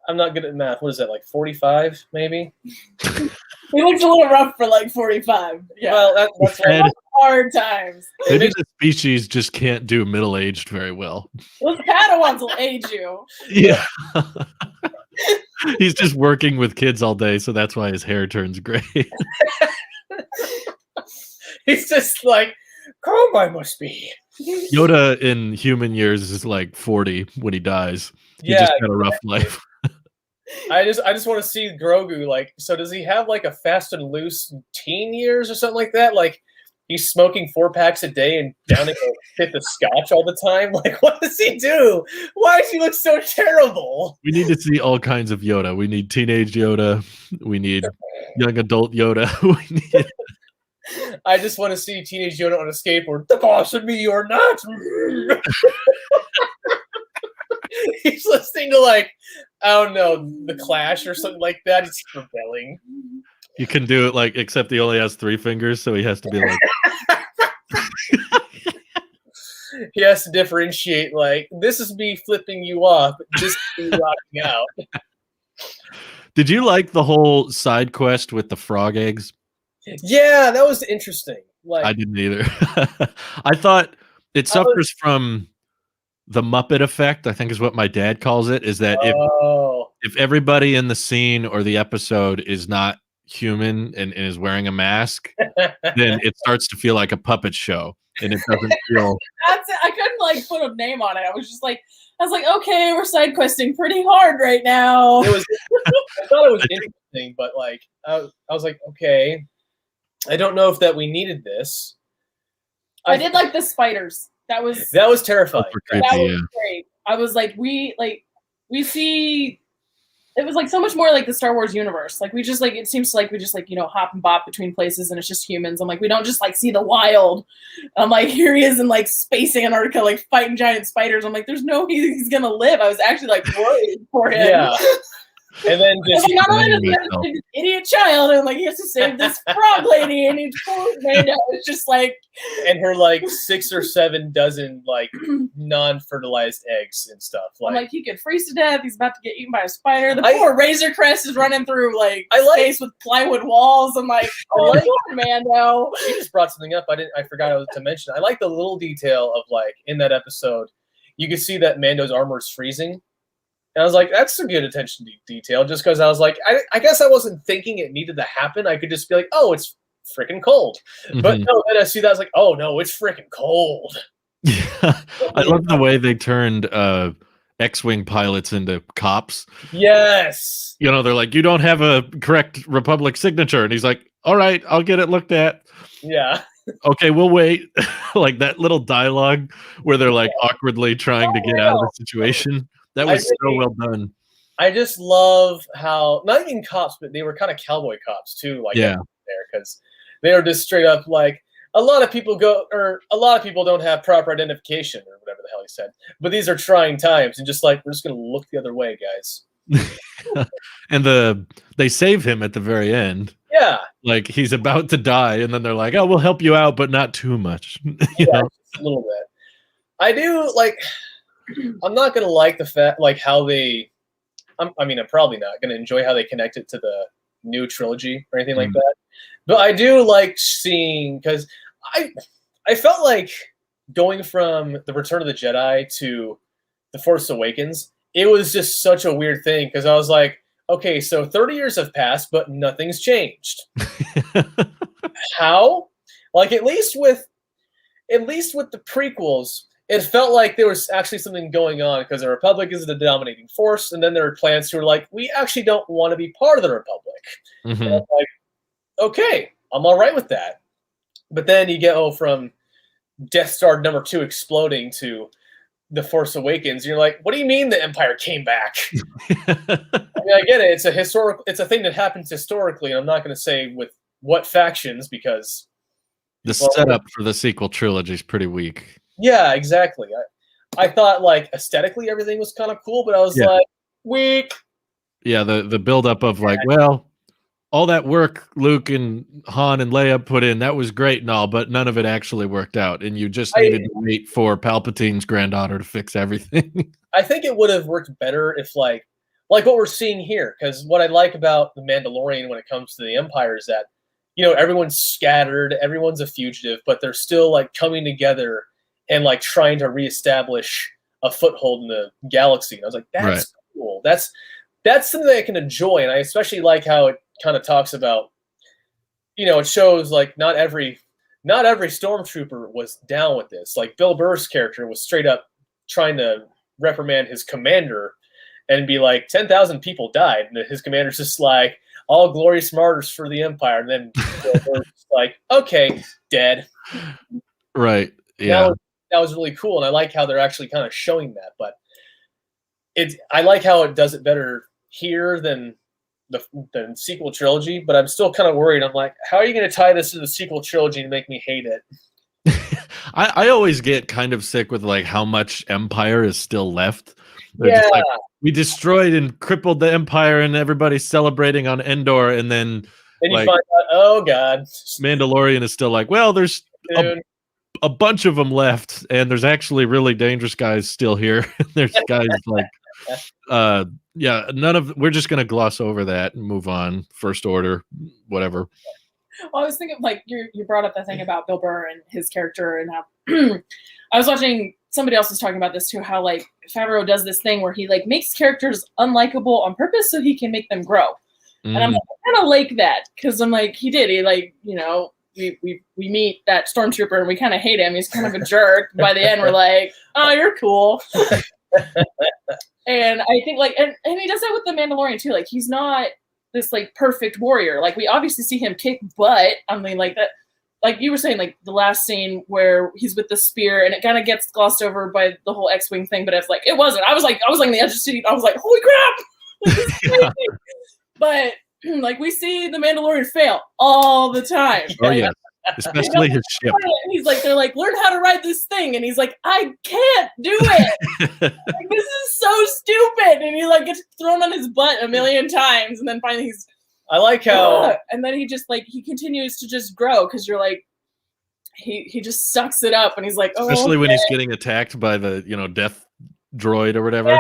I'm not good at math. What is that, like 45 maybe? He looks a little rough for like 45. Yeah. Well, that's right. Hard times. Maybe the species just can't do middle-aged very well. Those Padawans will age you. Yeah. He's just working with kids all day, so that's why his hair turns gray. He's just like, I must be. Yoda in human years is like 40 when he dies. He just had a rough life. I just want to see Grogu. Like, so does he have like a fast and loose teen years or something like that? Like he's smoking 4 packs a day and downing a fifth of scotch all the time. Like, what does he do? Why does he look so terrible? We need to see all kinds of Yoda. We need teenage Yoda. We need young adult Yoda. We need. I just want to see teenage Yoda on a skateboard. The boss of me or not. He's listening to like, I don't know, The Clash or something like that. He's rebelling. You can do it like, except he only has 3 fingers, so he has to be like. He has to differentiate. Like, this is me flipping you off, but this is me rocking out. Did you like the whole side quest with the frog eggs? Yeah, that was interesting. Like, I didn't either. I thought it suffers from the Muppet effect, I think is what my dad calls it, is that if everybody in the scene or the episode is not human and is wearing a mask, then it starts to feel like a puppet show. And it doesn't feel... That's it. I couldn't like put a name on it. I was like, okay, we're side questing pretty hard right now. I thought it was interesting, but like, I was like, okay. I don't know if that we needed this. I did like the spiders. That was terrifying. That was great. I was like, we see It was like so much more like the Star Wars universe. Like we just like it seems like we just like hop and bop between places, and it's just humans. I'm like we don't just like see the wild. I'm like here he is in like space Antarctica, like fighting giant spiders. I'm like there's no way he's gonna live. I was actually like worried for him. Yeah. And then just not only does he have to save this idiot child, and like he has to save this frog lady, and he's poor Mando. It's just like, and her like 6 or 7 dozen like non-fertilized eggs and stuff. I'm like he could freeze to death. He's about to get eaten by a spider. The poor Razor Crest is running through like space with plywood walls. I'm like, oh, poor Mando. She just brought something up. I forgot to mention. I like the little detail of like in that episode, you can see that Mando's armor is freezing. And I was like, that's a good attention to detail, just because I was like, I guess I wasn't thinking it needed to happen. I could just be like, oh, it's freaking cold. Mm-hmm. But no, then I see that, I was like, oh, no, it's freaking cold. Yeah. I love the way they turned X-Wing pilots into cops. Yes. They're like, you don't have a correct Republic signature. And he's like, all right, I'll get it looked at. Yeah. Okay, we'll wait. Like that little dialogue where they're like awkwardly trying to get out of the situation. That was so well done. I just love how not even cops, but they were kind of cowboy cops too. Like there, because they were just straight up like a lot of people don't have proper identification or whatever the hell he said. But these are trying times, and just like we're just gonna look the other way, guys. And they save him at the very end. Yeah, like he's about to die, and then they're like, "Oh, we'll help you out, but not too much." Just a little bit. I do like. I'm not gonna like the fact, like how they. I'm probably not gonna enjoy how they connect it to the new trilogy or anything like that. But I do like seeing, because I felt like going from the Return of the Jedi to the Force Awakens, it was just such a weird thing because I was like, okay, so 30 years have passed, but nothing's changed. How? Like at least with the prequels. It felt like there was actually something going on because the Republic is the dominating force, and then there are planets who are like, we actually don't want to be part of the Republic. Mm-hmm. And I'm like, okay, I'm all right with that. But then you get from Death Star number 2 exploding to The Force Awakens, and you're like, what do you mean the Empire came back? I get it. It's a thing that happens historically, and I'm not going to say with what factions because the setup for the sequel trilogy is pretty weak. Yeah, exactly. I thought like aesthetically everything was kind of cool, but I was like weak. Yeah, the buildup of like, well, all that work Luke and Han and Leia put in, that was great and all, but none of it actually worked out, and you just needed to wait for Palpatine's granddaughter to fix everything. I think it would have worked better if like what we're seeing here, because what I like about the Mandalorian when it comes to the Empire is that everyone's scattered, everyone's a fugitive, but they're still like coming together and like trying to reestablish a foothold in the galaxy. And I was like, that's cool. That's something that I can enjoy. And I especially like how it kind of talks about, it shows like not every stormtrooper was down with this. Like Bill Burr's character was straight up trying to reprimand his commander and be like, 10,000 people died. And his commander's just like, all glorious martyrs for the Empire. And then Bill Burr's like, okay, dead. Right. Yeah. That was really cool, and I like how they're actually kind of showing that. But I like how it does it better here than the sequel trilogy. But I'm still kind of worried. I'm like, how are you going to tie this to the sequel trilogy and make me hate it? I always get kind of sick with like how much Empire is still left. They're just like, we destroyed and crippled the Empire, and everybody's celebrating on Endor, and then you find out, oh god, Mandalorian is still like, well, there's a bunch of them left, and there's actually really dangerous guys still here. There's guys like, we're just going to gloss over that and move on. First Order, whatever. Well, I was thinking, like, you brought up that thing about Bill Burr and his character, and how I was watching, somebody else was talking about this too, how, like, Favreau does this thing where he, like, makes characters unlikable on purpose so he can make them grow. And I'm like, I kind of like that, because I'm like, he, like, we meet that stormtrooper and we kind of hate him. He's kind of a jerk. By the end, we're like, oh, you're cool. And I think like, and he does that with the Mandalorian too. Like he's not this like perfect warrior. Like we obviously see him kick butt. I mean like that, like you were saying, like the last scene where he's with the spear and it kind of gets glossed over by the whole X-Wing thing. But it's like, it wasn't. I was like on the edge of the seat. I was like, holy crap. Yeah. But like we see the Mandalorian fail all the time. Oh yeah, especially his ship. He's like, they're like, learn how to ride this thing, and he's like, I can't do it. Like, this is so stupid, and he like gets thrown on his butt a million times, and then finally he's. I like how, and then he just like he continues to just grow because you're like, he just sucks it up, and he's like, especially when he's getting attacked by the death droid or whatever.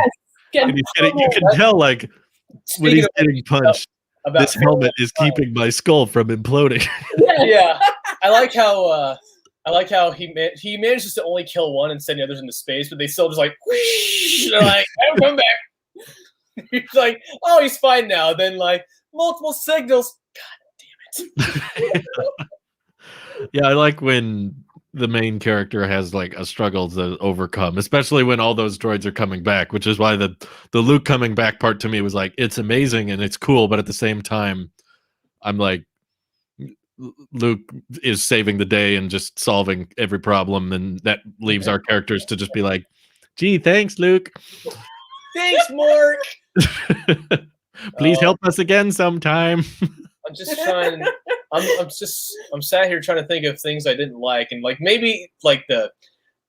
Yes, and you can tell like when he's getting punched. This helmet is keeping my skull from imploding. Yeah, I like how he manages to only kill one and send the others into space, but they still just like whoosh, they're like, I don't come back. He's like, oh, he's fine now. Then like multiple signals. God damn it. Yeah, I like when the main character has like a struggle to overcome, especially when all those droids are coming back, which is why the Luke coming back part to me was like, it's amazing and it's cool, but at the same time, I'm like, Luke is saving the day and just solving every problem, and that leaves our characters to just be like, gee, thanks, Luke. Thanks, Mark. Please help us again sometime. I'm just trying. I'm sat here trying to think of things I didn't like, and like maybe like the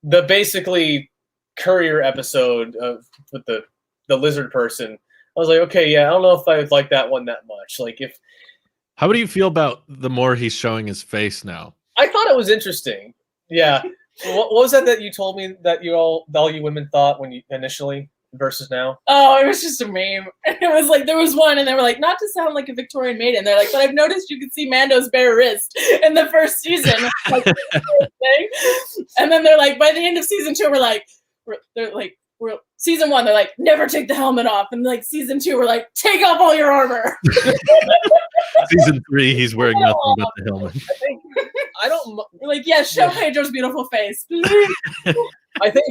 basically courier episode with the lizard person. I was like, okay, yeah, I don't know if I would like that one that much. Like if. How do you feel about the more he's showing his face now? I thought it was interesting. Yeah. What was that you told me that all you women thought when you initially versus now? Oh, it was just a meme. It was like there was one, and they were like, not to sound like a Victorian maiden. They're like, but I've noticed you can see Mando's bare wrist in the first season. Like, and then they're like, by the end of season 2, we're season 1, they're like, never take the helmet off, and like season 2, we're like, take off all your armor. Season 3, he's wearing nothing but the helmet. I don't. We're like, yeah, show Pedro's beautiful face. I think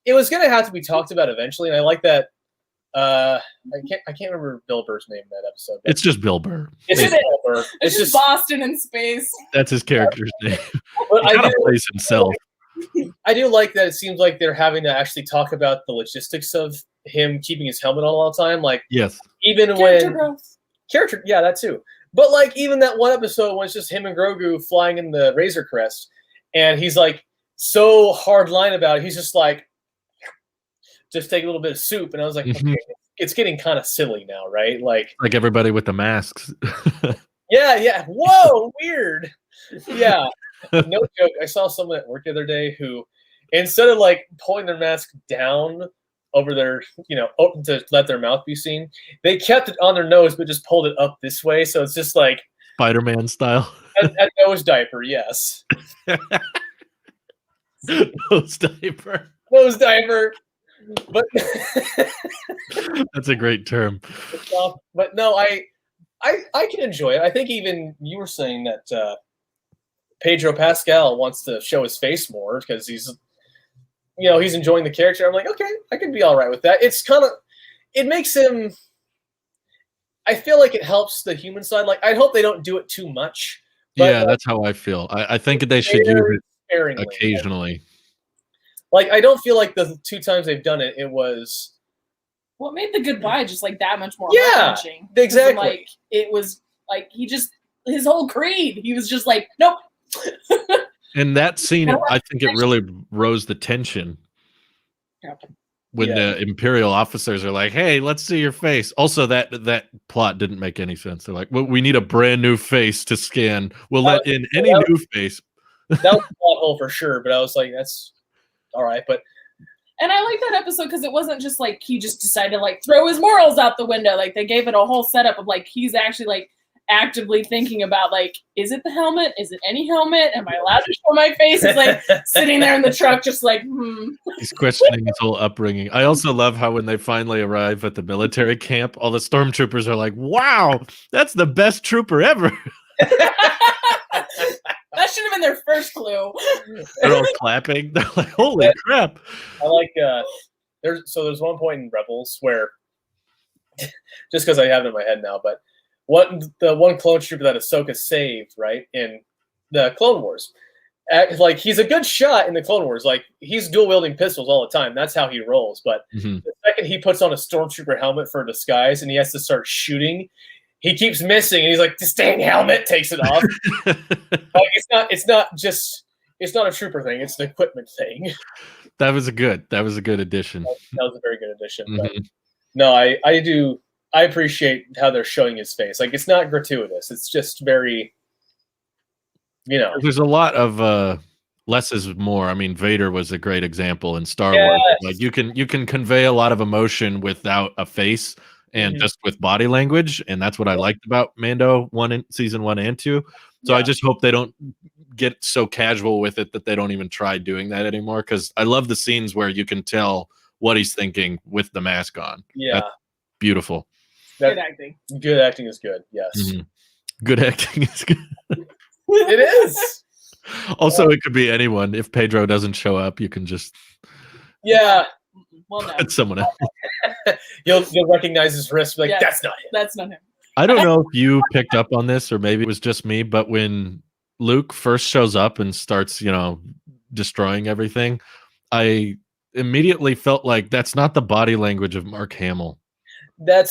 it was gonna have to be talked about eventually, and I like that. I can't remember Bill Burr's name in that episode. It's just Bill Burr. It's just Bill Burr. It's just Boston in space. That's his character's name. But He gotta place himself. I do like that it seems like they're having to actually talk about the logistics of him keeping his helmet on all the time. Like, yes, even character, yeah, that too. But like even that one episode when it's just him and Grogu flying in the Razor Crest, and he's like so hard line about it. He's just like, just take a little bit of soup, and I was like, okay, it's getting kind of silly now, right? Like everybody with the masks. Yeah. Whoa, weird. Yeah. No joke. I saw someone at work the other day who, instead of like pulling their mask down over their, to let their mouth be seen, they kept it on their nose, but just pulled it up this way. So it's just like Spider-Man style. A nose diaper, yes. Nose diaper. Nose diaper. But that's a great term. But no, I can enjoy it. I think even you were saying that Pedro Pascal wants to show his face more because he's enjoying the character. I'm like, okay, I can be all right with that. It makes him. I feel like it helps the human side. Like, I hope they don't do it too much. But, yeah, that's how I feel. I think they should use it sparingly, occasionally. Like, I don't feel like the 2 times they've done it, it was. What made the goodbye just like that much more heart-wrenching? Exactly. Like, it was like his whole creed. He was just like, nope. In that scene, I think it really rose the tension. When the Imperial officers are like, hey, let's see your face. Also, that plot didn't make any sense. They're like, well, we need a brand new face to scan. We'll let in any new face. That was a plot hole for sure, but I was like, that's all right. And I like that episode because it wasn't just like he just decided to like throw his morals out the window. Like they gave it a whole setup of like he's actually like actively thinking about like, is it the helmet? Is it any helmet? Am I allowed to show my face? He's like sitting there in the truck just like, He's questioning his whole upbringing. I also love how when they finally arrive at the military camp, all the stormtroopers are like, wow, that's the best trooper ever. That should have been their first clue. They're all clapping. They're like, holy crap. I like there's one point in Rebels where just because I have it in my head now, but the one clone trooper that Ahsoka saved, right, in the Clone Wars. Like, he's a good shot in the Clone Wars. Like, he's dual-wielding pistols all the time. That's how he rolls. But the second he puts on a stormtrooper helmet for a disguise and he has to start shooting, he keeps missing, and he's like, "This dang helmet!" Takes it off. Like, it's not a trooper thing; it's an equipment thing. That was a good addition. That was a very good addition. But no, I appreciate how they're showing his face. Like, it's not gratuitous; it's just very, There's a lot of less is more. I mean, Vader was a great example in Star Wars. Like, you can convey a lot of emotion without a face. And just with body language, and that's what I liked about Mando season 1 and 2. So I just hope they don't get so casual with it that they don't even try doing that anymore. Because I love the scenes where you can tell what he's thinking with the mask on. Yeah, that's beautiful. Good acting. Good acting is good. Yes, good acting is good. It is. Also, it could be anyone. If Pedro doesn't show up, you can just well, no, it's someone else. You'll recognize his wrist, like, that's not him. That's not him. I don't know if you picked up on this, or maybe it was just me, but when Luke first shows up and starts, destroying everything, I immediately felt like that's not the body language of Mark Hamill. I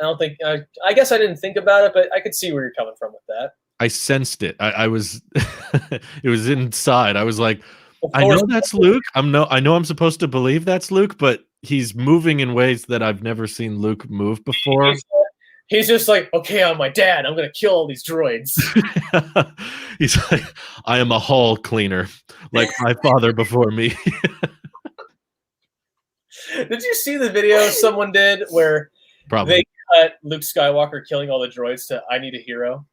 don't think. I guess I didn't think about it, but I could see where you're coming from with that. I sensed it. I was, it was inside. I was like, I know that's Luke. I know I'm supposed to believe that's Luke, but he's moving in ways that I've never seen Luke move before. He's just like, okay, I'm my dad. I'm going to kill all these droids. He's like, I am a hall cleaner, like my father before me. Did you see the video someone did where they cut Luke Skywalker killing all the droids to "I Need a Hero"?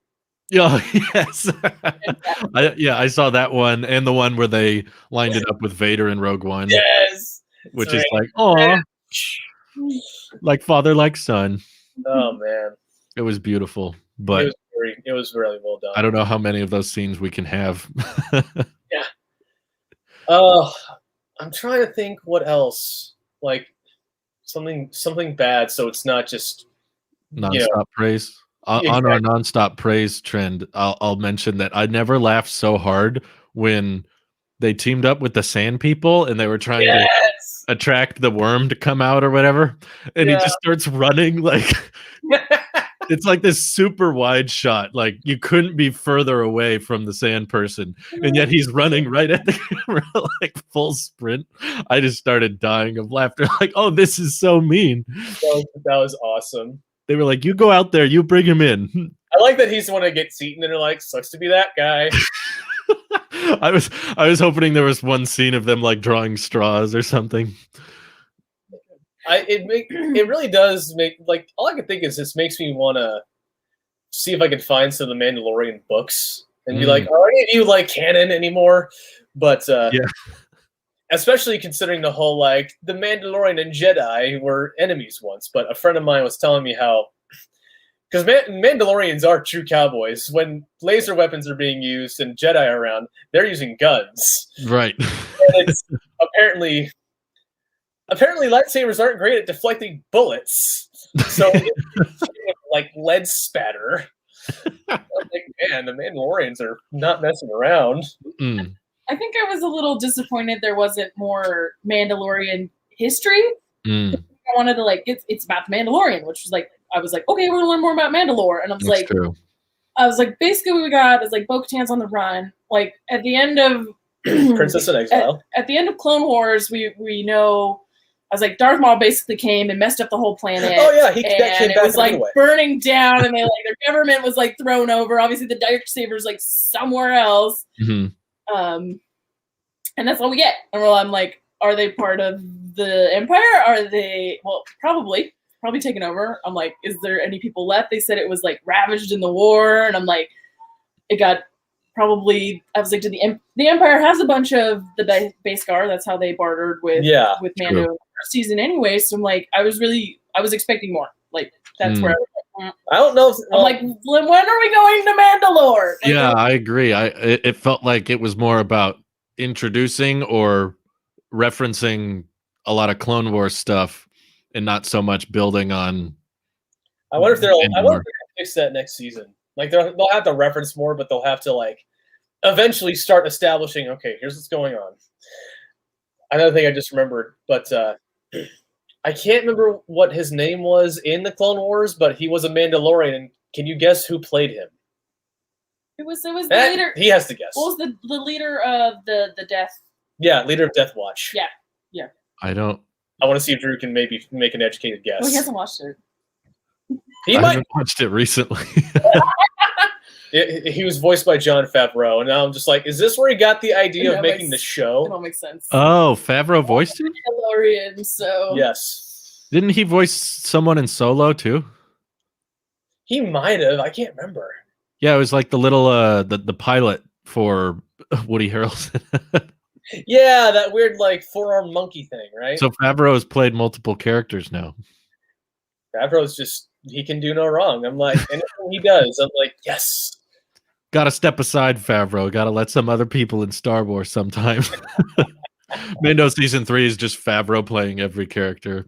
Yeah, yes. I saw that one, and the one where they lined it up with Vader in Rogue One. Yes. Which is like, oh, like father, like son. Oh man, it was beautiful, but it was really well done. I don't know how many of those scenes we can have. Yeah. Oh, I'm trying to think what else, like something bad, so it's not just nonstop praise. On our nonstop praise trend, I'll mention that I never laughed so hard when they teamed up with the Sand People and they were trying to attract the worm to come out or whatever, and he just starts running like it's like this super wide shot, like you couldn't be further away from the sand person, and yet he's running right at the camera like full sprint. I just started dying of laughter, like, oh, this is so mean. That was awesome. They were like, you go out there, you bring him in. I like that he's the one that gets eaten, and they're like, sucks to be that guy. I was hoping there was one scene of them like drawing straws or something. It really does make, like, all I can think is this makes me want to see if I can find some of the Mandalorian books and be like, are any of you like canon anymore? But especially considering the whole, like, the Mandalorian and Jedi were enemies once. But a friend of mine was telling me how, because Mandalorians are true cowboys. When laser weapons are being used and Jedi are around, they're using guns. Right. And it's apparently lightsabers aren't great at deflecting bullets. So like lead spatter. I'm like, man, the Mandalorians are not messing around. I think I was a little disappointed there wasn't more Mandalorian history. I wanted to, like, it's about the Mandalorian, which was like, I was like, okay, we're gonna learn more about Mandalore. And I was like, basically what we got is like Bo-Katan's on the run. Like at the end of Princess in Exile. At the end of Clone Wars, we know, I was like, Darth Maul basically came and messed up the whole planet. Oh yeah, that came back. It was like burning down, and their government was like thrown over. Obviously, the Darksaber's like somewhere else. And that's all we get. And I'm like, are they part of the Empire? Are they probably taken over? I'm like, is there any people left? They said it was like ravaged in the war, and I'm like, it got probably. I was like, did the Empire has a bunch of the base guard? That's how they bartered with Mando first season anyway. So I'm like, I was expecting more. Like that's where I was like, I don't know. I'm like, when are we going to Mandalore? Like, yeah, I agree. It felt like it was more about introducing or referencing a lot of Clone Wars stuff and not so much building on. I wonder if they'll fix that next season. Like they'll have to reference more, but they'll have to like eventually start establishing. Okay, here's what's going on. Another thing I just remembered, but I can't remember what his name was in the Clone Wars, but he was a Mandalorian. And can you guess who played him? It was the leader. He has to guess. What was the leader of the Death? Yeah, leader of Death Watch. Yeah. I don't. I want to see if Drew can maybe make an educated guess. Well, he hasn't watched it. He I might. haven't watched it recently. He was voiced by Jon Favreau, and now I'm just like, is this where he got the idea of making the show? That all makes sense. Oh, Favreau voiced him? Mandalorian, so Yes. Didn't he voice someone in Solo too? He might have. I can't remember. Yeah, it was like the little the pilot for Woody Harrelson. Yeah, that weird like four-armed monkey thing, right? So Favreau has played multiple characters now. Favreau's just, he can do no wrong. I'm like, anything he does, I'm like, yes. Got to step aside, Favreau. Got to let some other people in Star Wars sometime. Mando season 3 is just Favreau playing every character,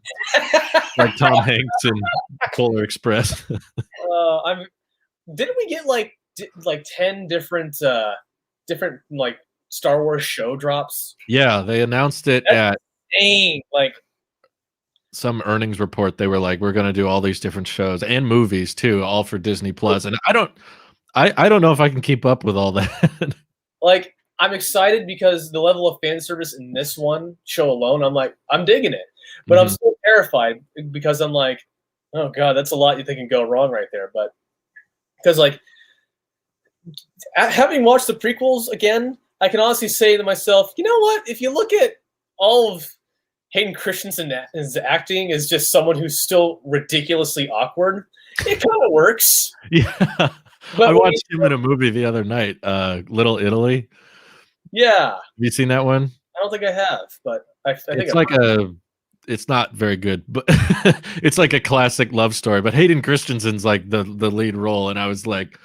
like Tom Hanks in Polar Express. Didn't we get like 10 different like Star Wars show drops? Yeah, they announced it at like some earnings report. They were like, we're going to do all these different shows and movies too, all for Disney Plus. And I don't know if I can keep up with all that. Like, I'm excited because the level of fan service in this one show alone, I'm like, I'm digging it. But I'm still terrified because I'm like, oh God, that's a lot you think can go wrong right there. But because like having watched the prequels again, I can honestly say to myself, you know what? If you look at all of Hayden Christensen's acting as just someone who's still ridiculously awkward, it kind of works. Yeah. But I watched him in a movie the other night, Little Italy. Yeah. Have you seen that one? I don't think I have, but I think it's like it's not very good, but it's like a classic love story. But Hayden Christensen's like the lead role, and I was like,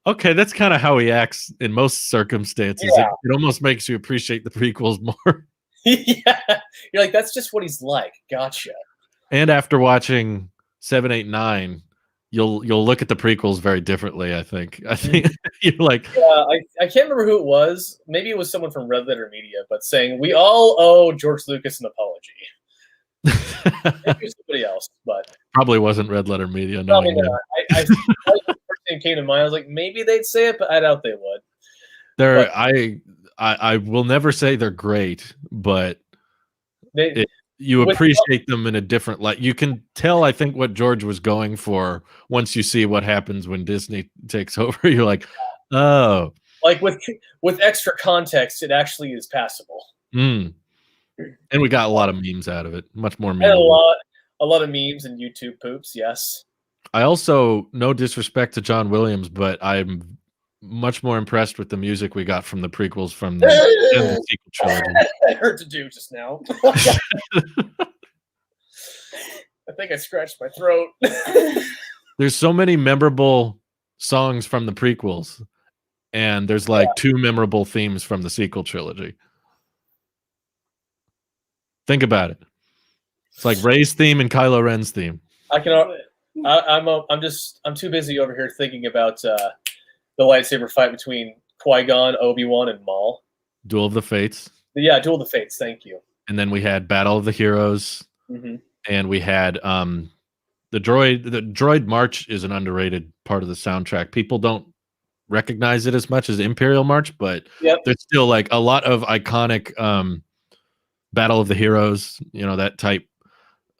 okay, that's kind of how he acts in most circumstances. Yeah. It almost makes you appreciate the prequels more. Yeah, you're like, that's just what he's like. Gotcha. And after watching 7, 8, 9, you'll look at the prequels very differently. I think you're like, yeah, I can't remember who it was. Maybe it was someone from Red Letter Media, but saying we all owe George Lucas an apology. Maybe somebody else, but probably wasn't Red Letter Media. No, I the first thing came to mind. I was like, maybe they'd say it, but I doubt they would. I will never say they're great, but you appreciate them in a different light. You can tell, I think, what George was going for once you see what happens when Disney takes over. You're like, oh, like with extra context, it actually is passable. And we got a lot of memes out of it. Much more memes. A lot of memes and YouTube poops. Yes. I also, no disrespect to John Williams, but I'm much more impressed with the music we got from the prequels from the sequel trilogy. I heard to do just now. I think I scratched my throat. There's so many memorable songs from the prequels, and there's like 2 memorable themes from the sequel trilogy. Think about it. It's like Rey's theme and Kylo Ren's theme. I'm too busy over here thinking about the lightsaber fight between Qui-Gon, Obi-Wan, and Maul. Duel of the Fates. Yeah, Duel of the Fates. Thank you. And then we had Battle of the Heroes, and we had the droid. The droid march is an underrated part of the soundtrack. People don't recognize it as much as Imperial March, but there's still like a lot of iconic Battle of the Heroes, that type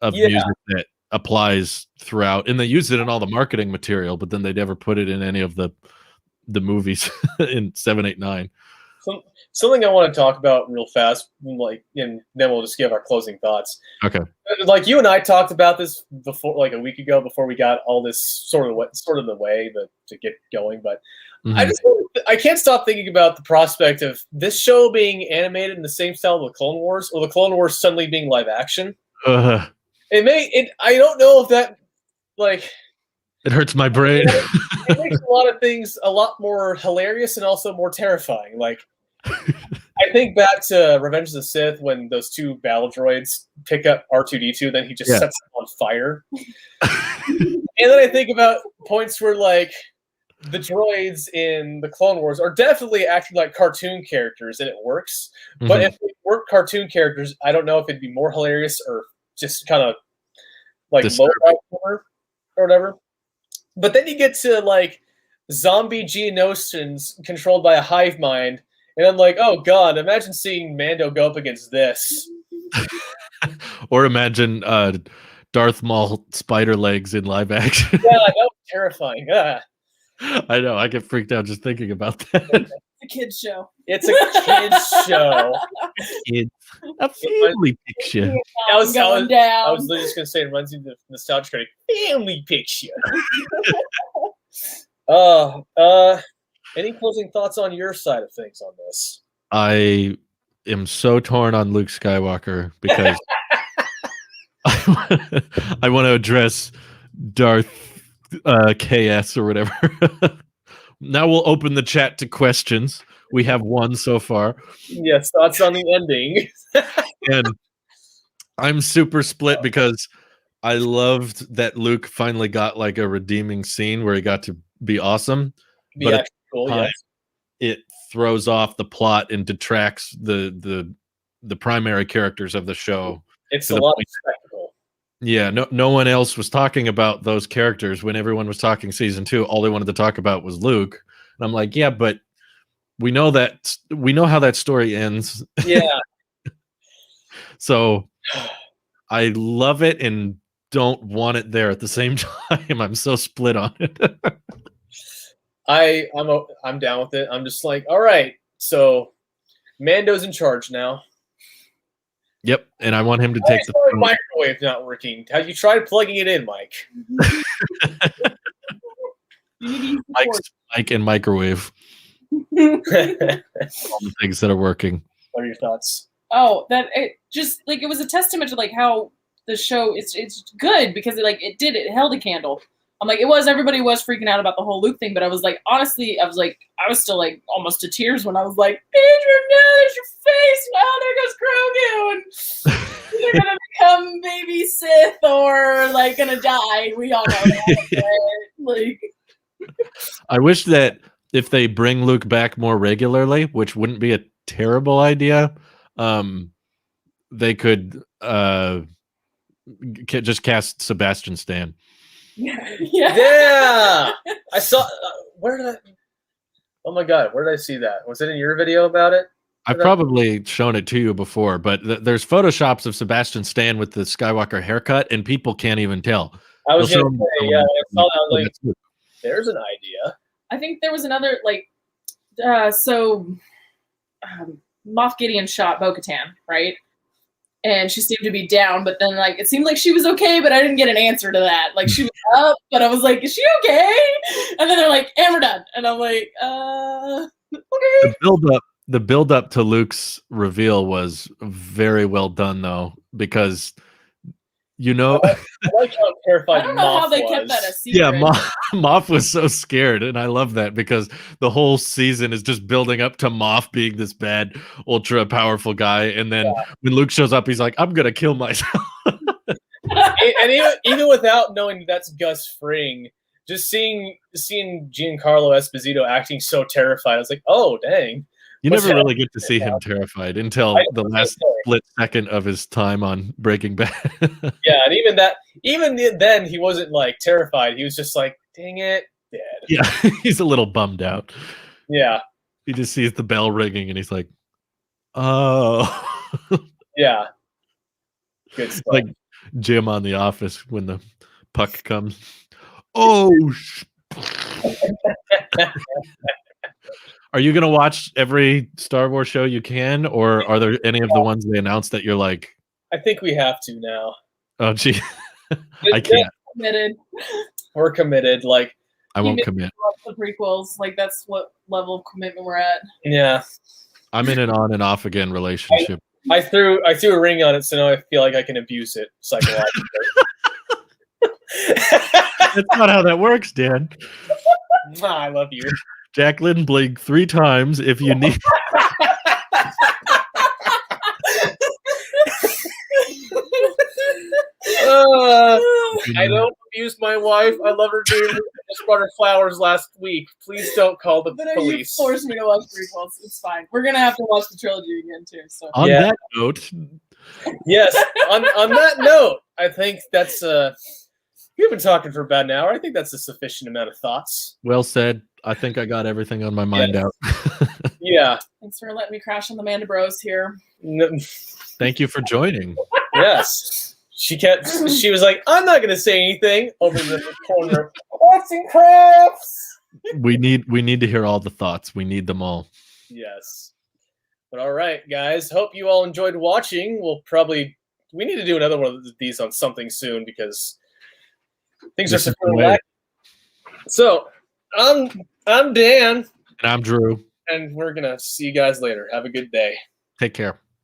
of music that applies throughout, and they use it in all the marketing material, but then they never put it in any of the movies in 7, 8, 9. Something I want to talk about real fast, and then we'll just give our closing thoughts. Okay. Like you and I talked about this before, like a week ago, before we got all this sort of the way to get going, but I can't stop thinking about the prospect of this show being animated in the same style of the Clone Wars, or the Clone Wars suddenly being live action. I don't know if that it hurts my brain. It makes a lot of things a lot more hilarious and also more terrifying. Like, I think back to Revenge of the Sith when those 2 battle droids pick up R2-D2, then he just sets them on fire. And then I think about points where the droids in the Clone Wars are definitely acting like cartoon characters, and it works. But if they weren't cartoon characters, I don't know if it'd be more hilarious or just kind of like low or whatever. But then you get to like zombie Geonosians controlled by a hive mind, and I'm like, oh god, imagine seeing Mando go up against this. Or imagine Darth Maul spider legs in live action. Yeah, that was terrifying. Yeah. I know. I get freaked out just thinking about that. It's a kid's show. It's a kid's show. A family picture. I was going down. I was literally just gonna say it reminds me of the nostalgia critic. Family picture. Any closing thoughts on your side of things on this? I am so torn on Luke Skywalker because I want to address Darth KS or whatever. Now we'll open the chat to questions. We have one so far. Yes, thoughts on the ending. And I'm super split because I loved that Luke finally got like a redeeming scene where he got to be awesome. But at the time, it throws off the plot and detracts the primary characters of the show. It's a lot of spectacle. Yeah, no one else was talking about those characters when everyone was talking season 2. All they wanted to talk about was Luke. And I'm like, yeah, but we know how that story ends. Yeah. So I love it and don't want it there at the same time. I'm so split on it. I'm down with it. I'm just like, all right, so Mando's in charge now. Yep, and I want him to take the microwave not working. Have you tried plugging it in, Mike? Mike and microwave. All the things that are working. What are your thoughts? Oh, that it just like it was a testament to like how the show it's good because it held a candle. I'm like, everybody was freaking out about the whole Luke thing, but I was like, honestly, I was still like almost to tears when I was like, Andrew, no, there's your face. Now there goes Grogu. And they're going to become baby Sith or like going to die. We all know that. Like, I wish that if they bring Luke back more regularly, which wouldn't be a terrible idea, they could just cast Sebastian Stan. Yeah. I saw. Oh my god, where did I see that? Was it in your video about it? I've probably shown it to you before, but there's photoshops of Sebastian Stan with the Skywalker haircut, and people can't even tell. I was going to say, yeah, I saw that. I was like, there's an idea. I think there was another Moff Gideon shot Bo-Katan, right? And she seemed to be down, but then like it seemed like she was okay, but I didn't get an answer to that. Like she was up, but I was like, is she okay? And then they're like, and we're done. And I'm like, okay. The build up to Luke's reveal was very well done though, because I like how terrified I don't know Moff how they was. kept that a secret. Yeah, Moff was so scared, and I love that because the whole season is just building up to Moff being this bad, ultra powerful guy, and then when Luke shows up, he's like, "I'm gonna kill myself." And even without knowing that's Gus Fring, just seeing Giancarlo Esposito acting so terrified, I was like, "Oh, dang." You never really get to see him terrified until the last split second of his time on Breaking Bad. Yeah, and even then, he wasn't like terrified. He was just like, "Dang it, dead." Yeah, he's a little bummed out. Yeah, he just sees the bell ringing, and he's like, "Oh." Yeah, good stuff. Like Jim on The Office when the puck comes. Oh. Are you going to watch every Star Wars show you can, or are there any of the ones they announced that you're like... I think we have to now. Oh, gee. I can't. We're committed. Like, I won't commit. The prequels, like that's what level of commitment we're at. Yeah. I'm in an on and off again relationship. I threw a ring on it, so now I feel like I can abuse it psychologically. That's not how that works, Dan. I love you. Jacqueline, blink 3 times if you need. I don't abuse my wife. I love her dearly. I just brought her flowers last week. Please don't call the police. You forced me to watch prequels. It's fine. We're gonna have to watch the trilogy again too. So On that note, Yes. On that note, I think that's we've been talking for about an hour. I think that's a sufficient amount of thoughts. Well said. I think I got everything on my mind out. Yeah. Thanks for letting me crash on the Manda Bros here. Thank you for joining. Yes. She was like, I'm not gonna say anything over in the corner. Arts and crafts. We need to hear all the thoughts. We need them all. Yes. But all right, guys. Hope you all enjoyed watching. We need to do another one of these on something soon because things are so lacking. So I'm Dan. And I'm Drew. And we're gonna see you guys later. Have a good day. Take care.